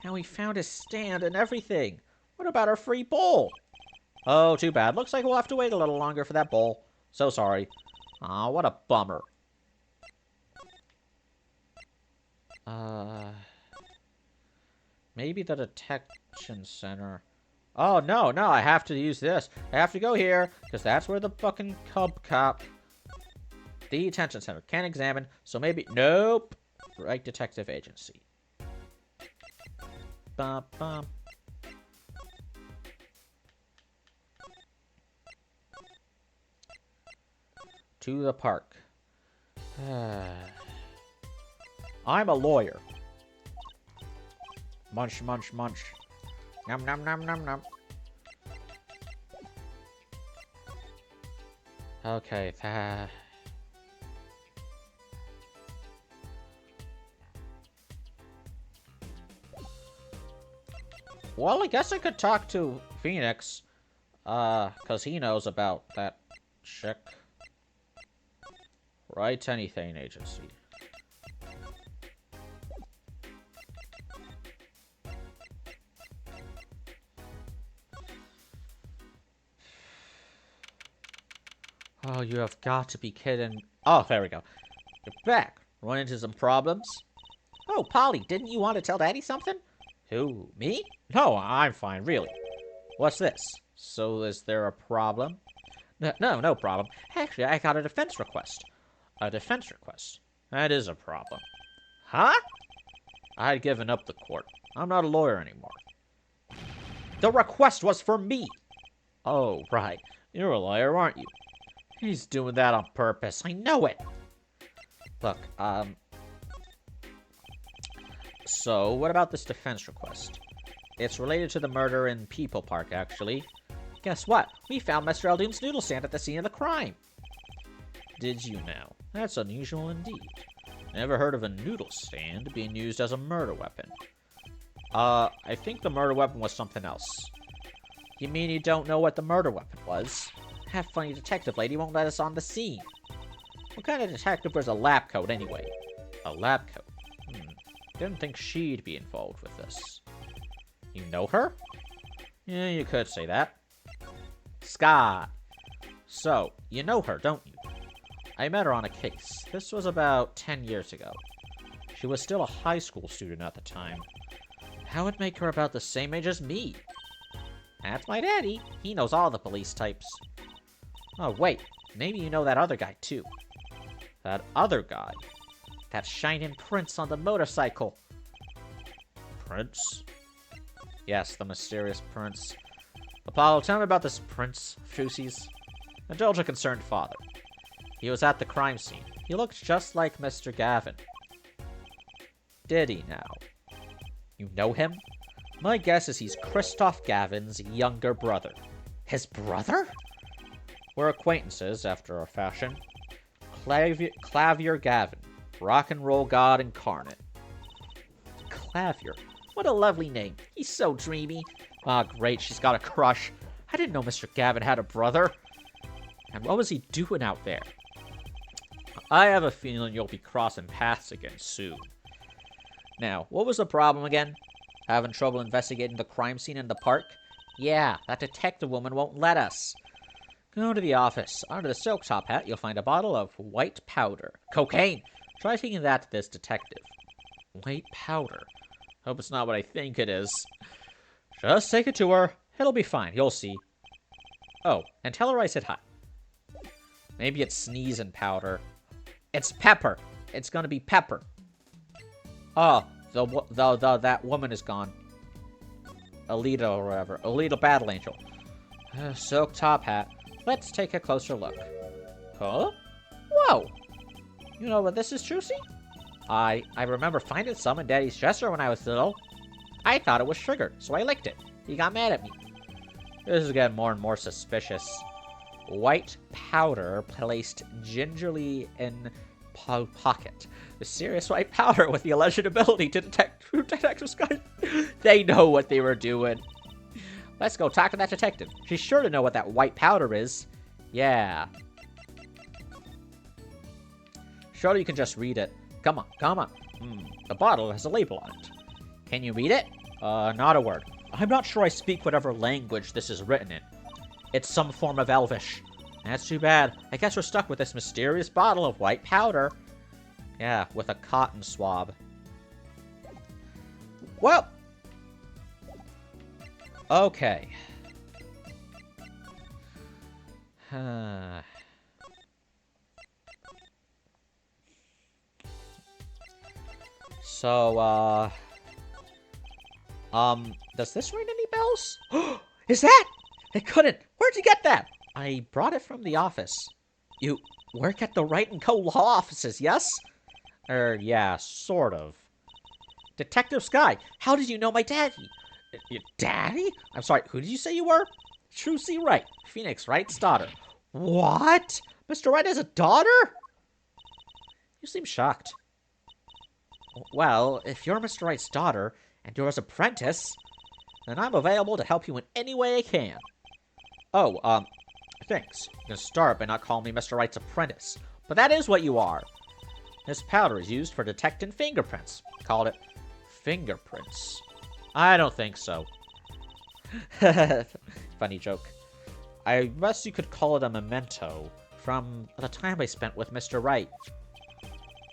Speaker 1: And we found his stand and everything. What about our free bowl? Oh, too bad. Looks like we'll have to wait a little longer for that bowl. So sorry. Aw, what a bummer. Maybe the detection center. Oh, no, I have to use this. I have to go here, because that's where the fucking cub cop... The detention center can examine, so maybe... Nope. Right detective agency. Bum, bum. To the park. I'm a lawyer. Munch, munch, munch. Nom, nom, nom, nom, nom. Okay, well, I guess I could talk to Phoenix. Because he knows about that chick. Right, anything agency. Oh, you have got to be kidding. Oh, there we go. You're back. Run into some problems? Oh, Polly, didn't you want to tell Daddy something? Who, me? No, I'm fine, really. What's this? So is there a problem? No problem. Actually, I got a defense request. A defense request? That is a problem. Huh? I'd given up the court. I'm not a lawyer anymore. The request was for me! Oh, right. You're a lawyer, aren't you? He's doing that on purpose. I know it! Look, so, what about this defense request? It's related to the murder in People Park, actually. Guess what? We found Mr. Eldoon's noodle stand at the scene of the crime. Did you now? That's unusual indeed. Never heard of a noodle stand being used as a murder weapon. I think the murder weapon was something else. You mean you don't know what the murder weapon was? That funny detective lady won't let us on the scene. What kind of detective wears a lab coat, anyway? A lab coat? Didn't think she'd be involved with this. You know her? Yeah, you could say that. Scott. So, you know her, don't you? I met her on a case. This was about 10 years ago. She was still a high school student at the time. That would make her about the same age as me. That's my daddy. He knows all the police types. Oh, wait. Maybe you know that other guy, too. That other guy? That shining prince on the motorcycle. Prince? Yes, the mysterious prince. Apollo, tell me about this prince, Trucy's. Indulge a concerned father. He was at the crime scene. He looked just like Mr. Gavin. Did he now? You know him? My guess is he's Christoph Gavin's younger brother. His brother? We're acquaintances, after a fashion. Clavier Gavin. Rock and roll god incarnate. Clavier. What a lovely name. He's so dreamy. Ah, great, she's got a crush. I didn't know Mr. Gavin had a brother. And what was he doing out there? I have a feeling you'll be crossing paths again soon. Now, what was the problem again? Having trouble investigating the crime scene in the park? Yeah, that detective woman won't let us. Go to the office. Under the silk top hat, you'll find a bottle of white powder. Cocaine! Try taking that to this detective. White powder? Hope it's not what I think it is. Just take it to her. It'll be fine. You'll see. Oh, and tell her I said hi. Maybe it's sneezing powder. It's pepper. It's gonna be pepper. Oh, that woman is gone. Alita or whatever. Alita Battle Angel. Silk top hat. Let's take a closer look. Huh? Whoa! You know what this is, Trucy? I remember finding some in Daddy's dresser when I was little. I thought it was sugar, so I licked it. He got mad at me. This is getting more and more suspicious. White powder placed gingerly in pocket. Mysterious white powder with the alleged ability to detect true detective Sky. They know what they were doing. Let's go talk to that detective. She's sure to know what that white powder is. Yeah. Surely you can just read it. Come on, come on. The bottle has a label on it. Can you read it? Not a word. I'm not sure I speak whatever language this is written in. It's some form of Elvish. That's too bad. I guess we're stuck with this mysterious bottle of white powder. Yeah, with a cotton swab. Well. Okay. So, does this ring any bells? Is that? It couldn't. Where'd you get that? I brought it from the office. You work at the Wright & Co. law offices, yes? Yeah, sort of. Detective Sky, how did you know my daddy? Your daddy? I'm sorry, who did you say you were? Trucy Wright, Phoenix Wright's daughter. What? Mr. Wright has a daughter? You seem shocked. Well, if you're Mr. Wright's daughter, and you're his apprentice, then I'm available to help you in any way I can. Oh, thanks. You can start by not calling me Mr. Wright's apprentice, but that is what you are. This powder is used for detecting fingerprints. Called it fingerprints. I don't think so. Funny joke. I guess you could call it a memento from the time I spent with Mr. Wright.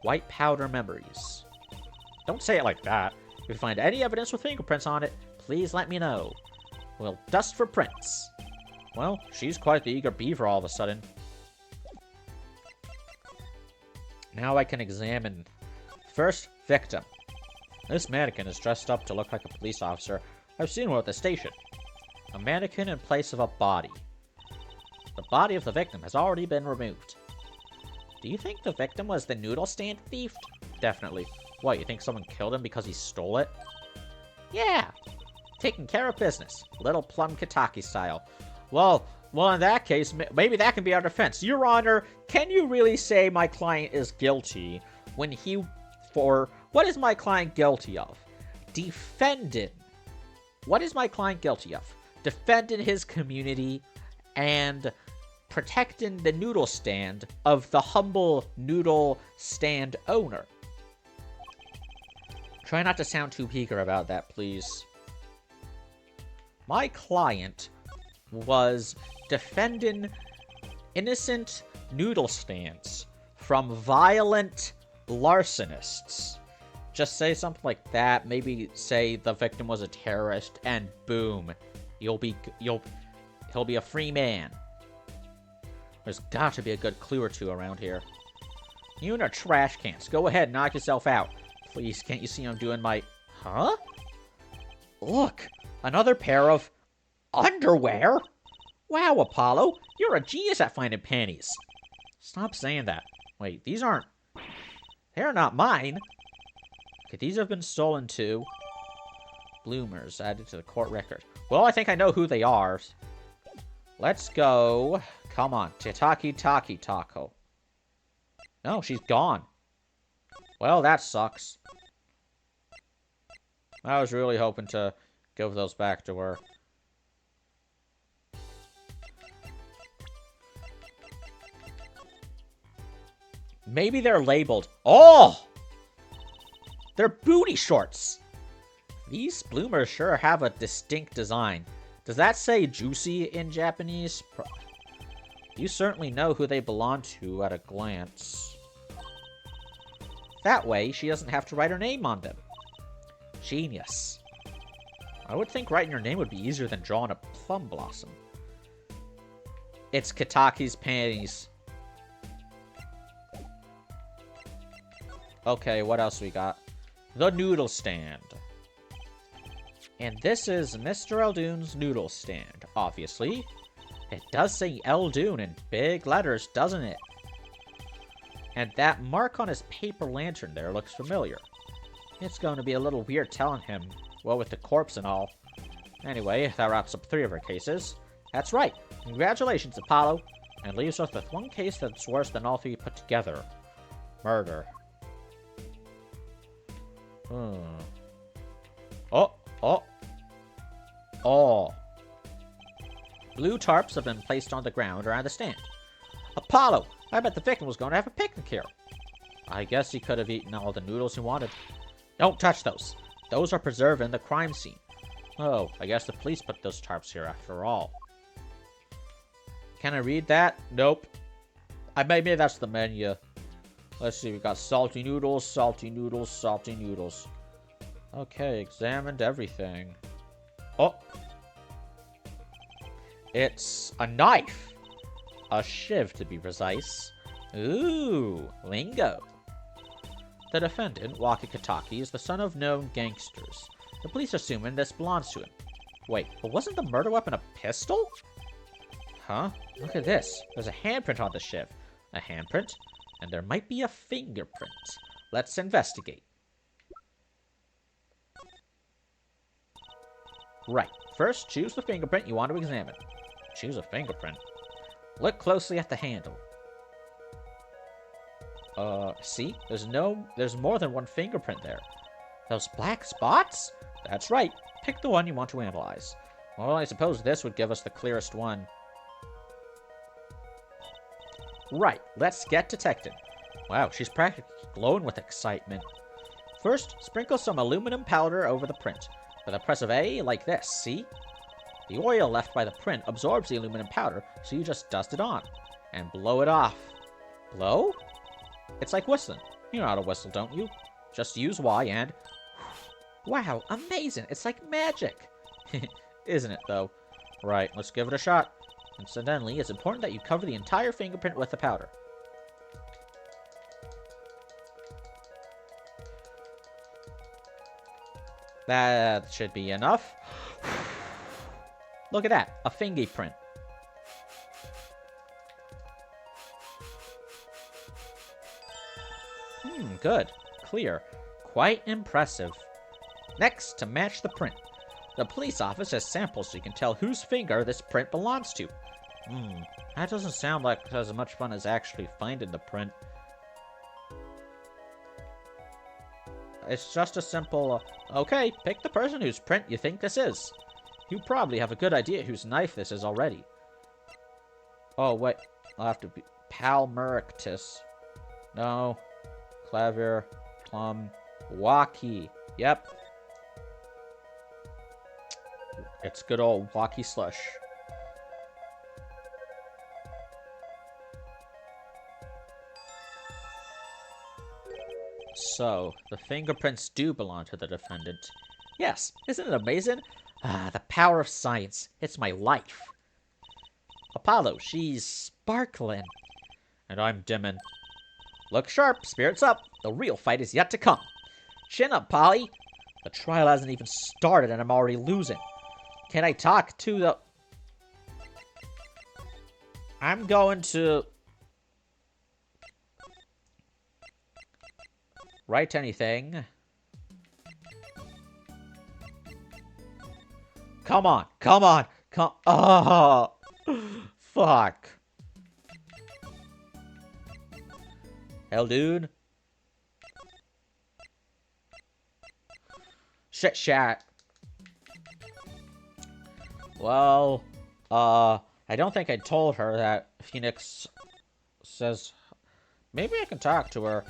Speaker 1: White powder memories. Don't say it like that. If you find any evidence with fingerprints on it, please let me know. We'll dust for prints. Well, she's quite the eager beaver all of a sudden. Now I can examine. First, victim. This mannequin is dressed up to look like a police officer. I've seen one at the station. A mannequin in place of a body. The body of the victim has already been removed. Do you think the victim was the noodle stand thief? Definitely. What, you think someone killed him because he stole it? Yeah. Taking care of business. Little Plum Kitaki style. Well, in that case, maybe that can be our defense. Your Honor, can you really say my client is guilty when what is my client guilty of? Defending. What is my client guilty of? Defending his community and protecting the noodle stand of the humble noodle stand owner. Try not to sound too eager about that, please. My client was defending innocent noodle stands from violent larcenists. Just say something like that. Maybe say the victim was a terrorist, and boom, he'll be a free man. There's got to be a good clue or two around here. You and our trash cans. Go ahead, knock yourself out. Please, can't you see I'm doing my... Huh? Look, another pair of underwear? Wow, Apollo, you're a genius at finding panties. Stop saying that. Wait, these aren't... They're not mine. Could these have been stolen too? Bloomers added to the court record. Well, I think I know who they are. Let's go. Come on, Titaki Taki Taco. No, she's gone. Well, that sucks. I was really hoping to give those back to her. Maybe they're labeled. Oh! They're booty shorts. These bloomers sure have a distinct design. Does that say juicy in Japanese? You certainly know who they belong to at a glance. That way, she doesn't have to write her name on them. Genius. I would think writing your name would be easier than drawing a plum blossom. It's Kataki's panties. Okay, what else we got? The noodle stand. And this is Mr. Eldoon's noodle stand, obviously. It does say Eldoon in big letters, doesn't it? And that mark on his paper lantern there looks familiar. It's going to be a little weird telling him, well, with the corpse and all. Anyway, that wraps up 3 of her cases. That's right. Congratulations, Apollo. And leaves us with one case that's worse than all 3 put together. Murder. Oh. Blue tarps have been placed on the ground around the stand. Apollo, I bet the victim was going to have a picnic here. I guess he could have eaten all the noodles he wanted. Don't touch those. Those are preserved in the crime scene. Oh, I guess the police put those tarps here after all. Can I read that? Nope. Maybe that's the menu. Let's see, we got salty noodles, salty noodles, salty noodles. Okay, examined everything. Oh. It's a knife. A shiv, to be precise. Ooh, lingo. The defendant, Waka Kataki, is the son of known gangsters. The police assuming this belongs to him. Wait, but wasn't the murder weapon a pistol? Huh? Look at this. There's a handprint on the shiv. A handprint? And there might be a fingerprint. Let's investigate. Right. First, choose the fingerprint you want to examine. Choose a fingerprint. Look closely at the handle. See? There's more than one fingerprint there. Those black spots? That's right. Pick the one you want to analyze. Well, I suppose this would give us the clearest one. Right, let's get detected. Wow, she's practically glowing with excitement. First, sprinkle some aluminum powder over the print. With a press of A, like this, see? The oil left by the print absorbs the aluminum powder, so you just dust it on. And blow it off. Blow? It's like whistling. You know how to whistle, don't you? Just use Y and... Wow, amazing! It's like magic! Isn't it, though? Right, let's give it a shot. Incidentally, it's important that you cover the entire fingerprint with the powder. That should be enough. Look at that, a fingerprint. Good. Clear. Quite impressive. Next, to match the print. The police office has samples so you can tell whose finger this print belongs to. That doesn't sound like as much fun as actually finding the print. It's just a simple, okay, pick the person whose print you think this is. You probably have a good idea whose knife this is already. Oh, wait, I'll have to be Palmerictus. No. Clever. Plum. Wacky. Yep. It's good old Wacky Slush. So, the fingerprints do belong to the defendant. Yes, isn't it amazing? Ah, the power of science. It's my life. Apollo, she's sparkling. And I'm dimming. Look sharp, spirits up. The real fight is yet to come. Chin up, Polly. The trial hasn't even started and I'm already losing. Can I talk to the... I'm going to... write anything. Come on, come on, come... Oh! Fuck. Hell, dude. Shit, chat. Well, I don't think I told her that Phoenix says maybe I can talk to her.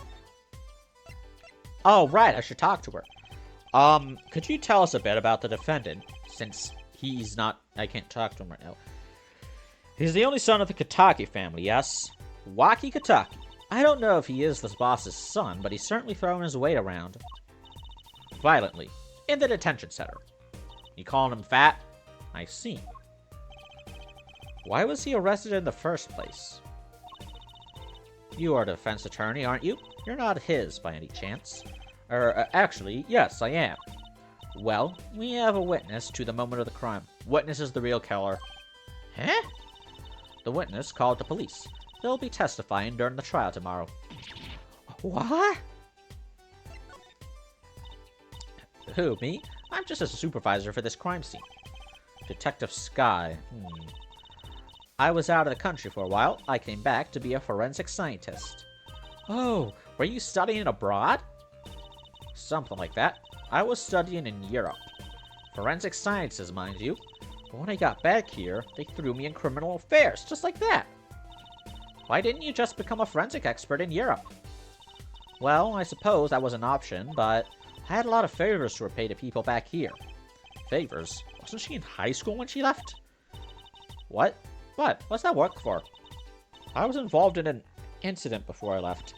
Speaker 1: Oh, right, I should talk to her. Could you tell us a bit about the defendant, since he's not... I can't talk to him right now. He's the only son of the Kataki family, yes? Waki Kataki. I don't know if he is this boss's son, but he's certainly throwing his weight around. Violently. In the detention center. You calling him fat? I see. Why was he arrested in the first place? You are a defense attorney, aren't you? You're not his, by any chance. Actually, yes, I am. Well, we have a witness to the moment of the crime. Witness is the real killer. Huh? The witness called the police. They'll be testifying during the trial tomorrow. What? Who, me? I'm just a supervisor for this crime scene. Detective Sky. I was out of the country for a while. I came back to be a forensic scientist. Oh, were you studying abroad? Something like that. I was studying in Europe. Forensic sciences, mind you. But when I got back here, they threw me in criminal affairs, just like that. Why didn't you just become a forensic expert in Europe? Well, I suppose that was an option, but I had a lot of favors to repay to people back here. Favors? Wasn't she in high school when she left? What? What? What's that work for? I was involved in an incident before I left.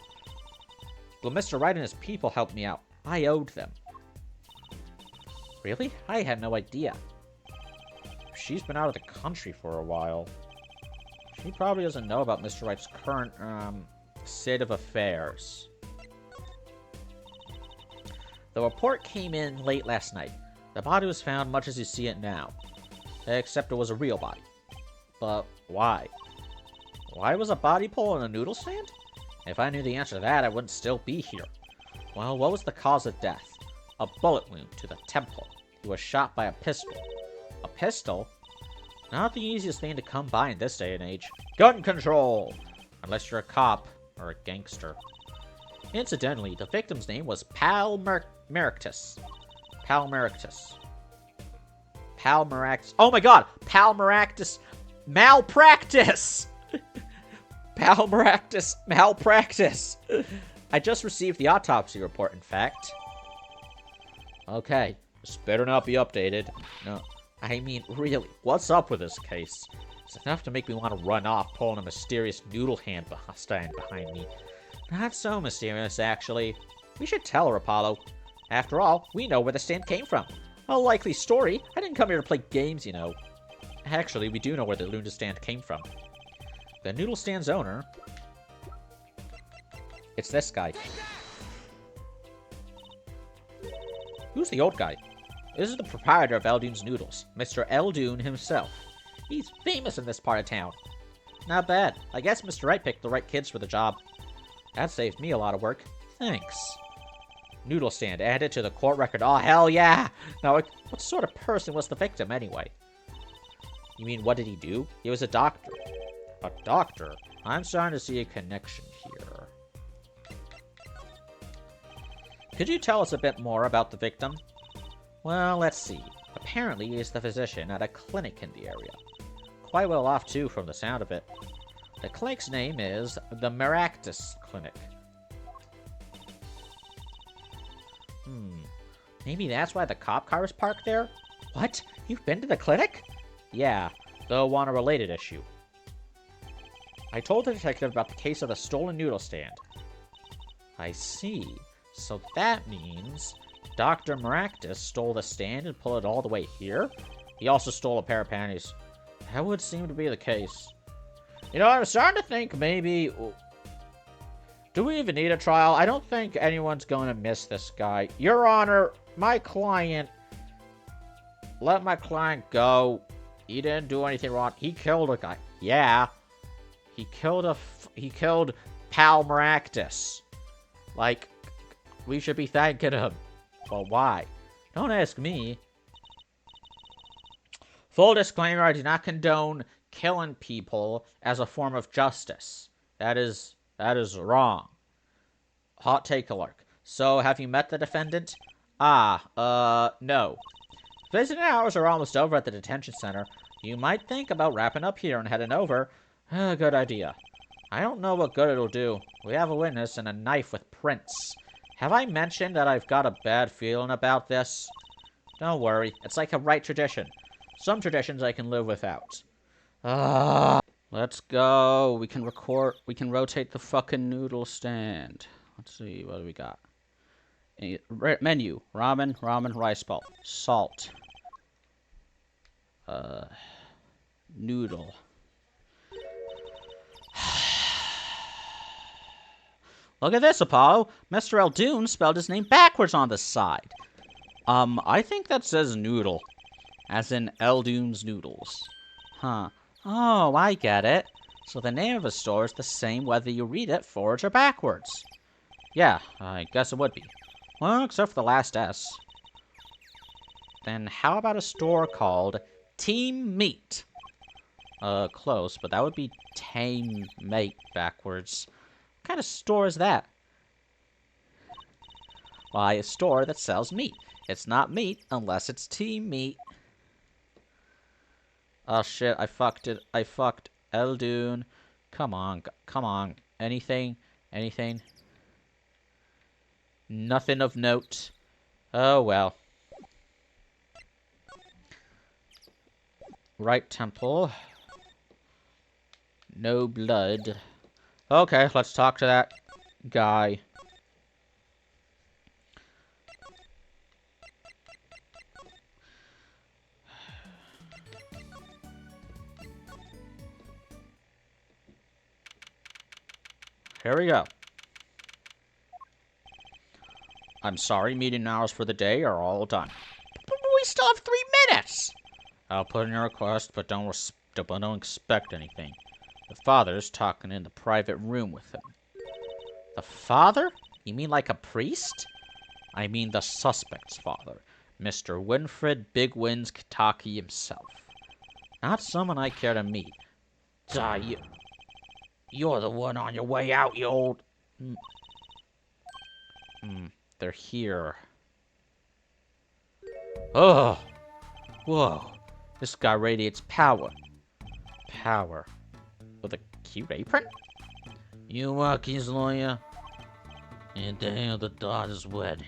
Speaker 1: But Mr. Wright and his people helped me out. I owed them. Really? I had no idea. She's been out of the country for a while. She probably doesn't know about Mr. Wright's current, state of affairs. The report came in late last night. The body was found much as you see it now. Except it was a real body. But why? Why was a body pulled in a noodle stand? If I knew the answer to that, I wouldn't still be here. Well, what was the cause of death? A bullet wound to the temple. He was shot by a pistol. A pistol? Not the easiest thing to come by in this day and age. Gun control! Unless you're a cop or a gangster. Incidentally, the victim's name was Palmerictus. Palmerictus. Oh my god! Palmerictus. Malpractice! Palmerictus malpractice. I just received the autopsy report, in fact. Okay, this better not be updated. No, I mean, really, what's up with this case? It's enough to make me want to run off, pulling a mysterious noodle hand stand behind me. Not so mysterious, actually. We should tell her, Apollo. After all, we know where the stand came from. A likely story. I didn't come here to play games, you know. Actually, we do know where the Luna stand came from. The noodle stand's owner... It's this guy. Who's the old guy? This is the proprietor of Eldune's Noodles, Mr. Eldune himself. He's famous in this part of town. Not bad. I guess Mr. Wright picked the right kids for the job. That saved me a lot of work. Thanks. Noodle stand added to the court record. Oh, hell yeah! Now, what sort of person was the victim, anyway? You mean, what did he do? He was a doctor. A doctor? I'm starting to see a connection here. Could you tell us a bit more about the victim? Well, let's see. Apparently, he's the physician at a clinic in the area. Quite well off, too, from the sound of it. The clinic's name is the Maractus Clinic. Maybe that's why the cop car is parked there? What? You've been to the clinic? Yeah, though on a related issue. I told the detective about the case of the stolen noodle stand. I see. So that means Dr. Maractus stole the stand and pulled it all the way here? He also stole a pair of panties. That would seem to be the case. You know, I'm starting to think maybe... Do we even need a trial? I don't think anyone's going to miss this guy. Your Honor, my client... Let my client go. He didn't do anything wrong. He killed a guy. Yeah. He killed Pal Maractus. Like, we should be thanking him. Well, why? Don't ask me. Full disclaimer, I do not condone killing people as a form of justice. That is wrong. Hot take alert. So, have you met the defendant? No. Visiting hours are almost over at the detention center. You might think about wrapping up here and heading over. Good idea. I don't know what good it'll do. We have a witness and a knife with prints. Have I mentioned that I've got a bad feeling about this? Don't worry, it's like a right tradition. Some traditions I can live without.
Speaker 3: Let's go. We can rotate the fucking noodle stand. Let's see, what do we got? Menu. Ramen, rice ball. Salt. Noodle. Look at this, Apollo. Mr. Eldoon spelled his name backwards on the side. I think that says noodle. As in Eldoon's Noodles. Huh. Oh, I get it. So the name of a store is the same whether you read it forwards or backwards. Yeah, I guess it would be. Well, except for the last S. Then how about a store called Team Meat? Close, but that would be Tame Mate backwards. What kind of store is that? Why, a store that sells meat. It's not meat unless it's Team Meat. Oh shit, I fucked it. I fucked Eldoon. Come on, come on. Anything? Nothing of note. Oh well. Right temple. No blood. Okay, let's talk to that guy. Here we go. I'm sorry, meeting hours for the day are all done. But we still have 3 minutes! I'll put in your request, but don't expect anything. The father's talking in the private room with him. The father? You mean like a priest? I mean the suspect's father, Mr. Winfred Big Wins Kitaki himself. Not someone I care to meet.
Speaker 2: You're the one on your way out, you old...
Speaker 3: They're here. Oh! Whoa. This guy radiates power. Power. With a cute apron?
Speaker 2: You Rocky's lawyer? And the hell the daughter's wedding.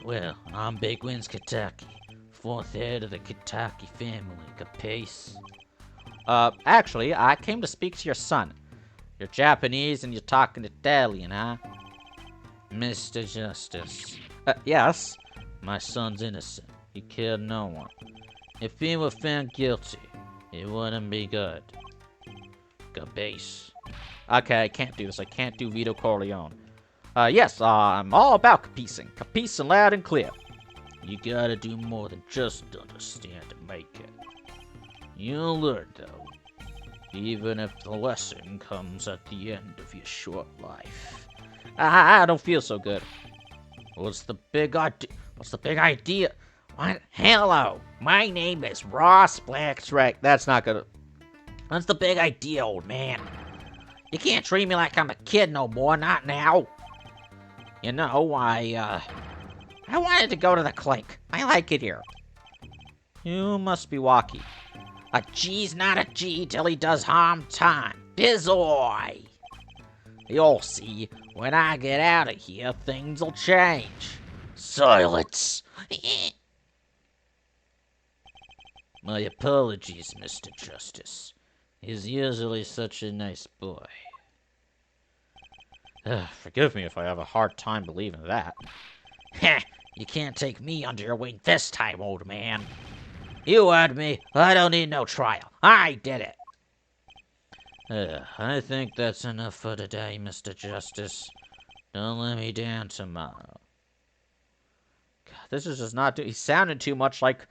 Speaker 2: Well, I'm Big Wins Kitaki, 4th head of the Kitaki family, capiche?
Speaker 3: Actually, I came to speak to your son. You're Japanese and you're talking Italian, huh?
Speaker 2: Mr. Justice,
Speaker 3: Yes?
Speaker 2: my son's innocent. He killed no one. If he were found guilty, it wouldn't be good. Capiche?
Speaker 3: Okay, I can't do this. I can't do Vito Corleone. Yes, I'm all about capising. Capising loud and clear.
Speaker 2: You gotta do more than just understand to make it. You'll learn, though. Even if the lesson comes at the end of your short life.
Speaker 3: I don't feel so good.
Speaker 2: What's the big idea? What? Hello, my name is Ross Black.
Speaker 3: That's right. That's not good.
Speaker 2: What's the big idea, old man? You can't treat me like I'm a kid no more, not now. You know, I wanted to go to the clink. I like it here.
Speaker 3: You must be walkie.
Speaker 2: A G's not a G till he does harm time. Bizoy! You'll see, when I get out of here, things'll change. Silence! My apologies, Mr. Justice. He's usually such a nice boy.
Speaker 3: Forgive me if I have a hard time believing that.
Speaker 2: Heh, you can't take me under your wing this time, old man. You heard me. I don't need no trial. I did it. I think that's enough for today, Mr. Justice. Don't let me down tomorrow.
Speaker 3: God, this is just not... He sounded too much like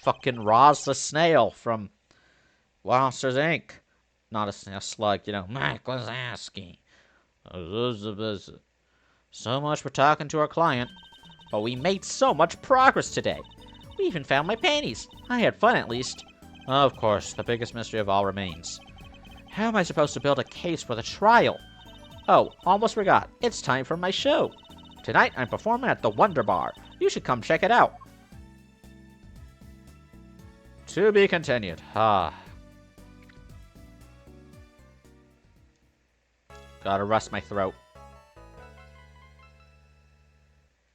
Speaker 3: fucking Roz the Snail from Monsters, Inc. Not a snail, slug, you know.
Speaker 2: Mike Wazowski.
Speaker 3: So much for talking to our client. But we made so much progress today. We even found my panties. I had fun, at least. Of course, the biggest mystery of all remains. How am I supposed to build a case for the trial? Oh, almost forgot. It's time for my show. Tonight, I'm performing at the Wonder Bar. You should come check it out. To be continued.
Speaker 1: Gotta rest my throat.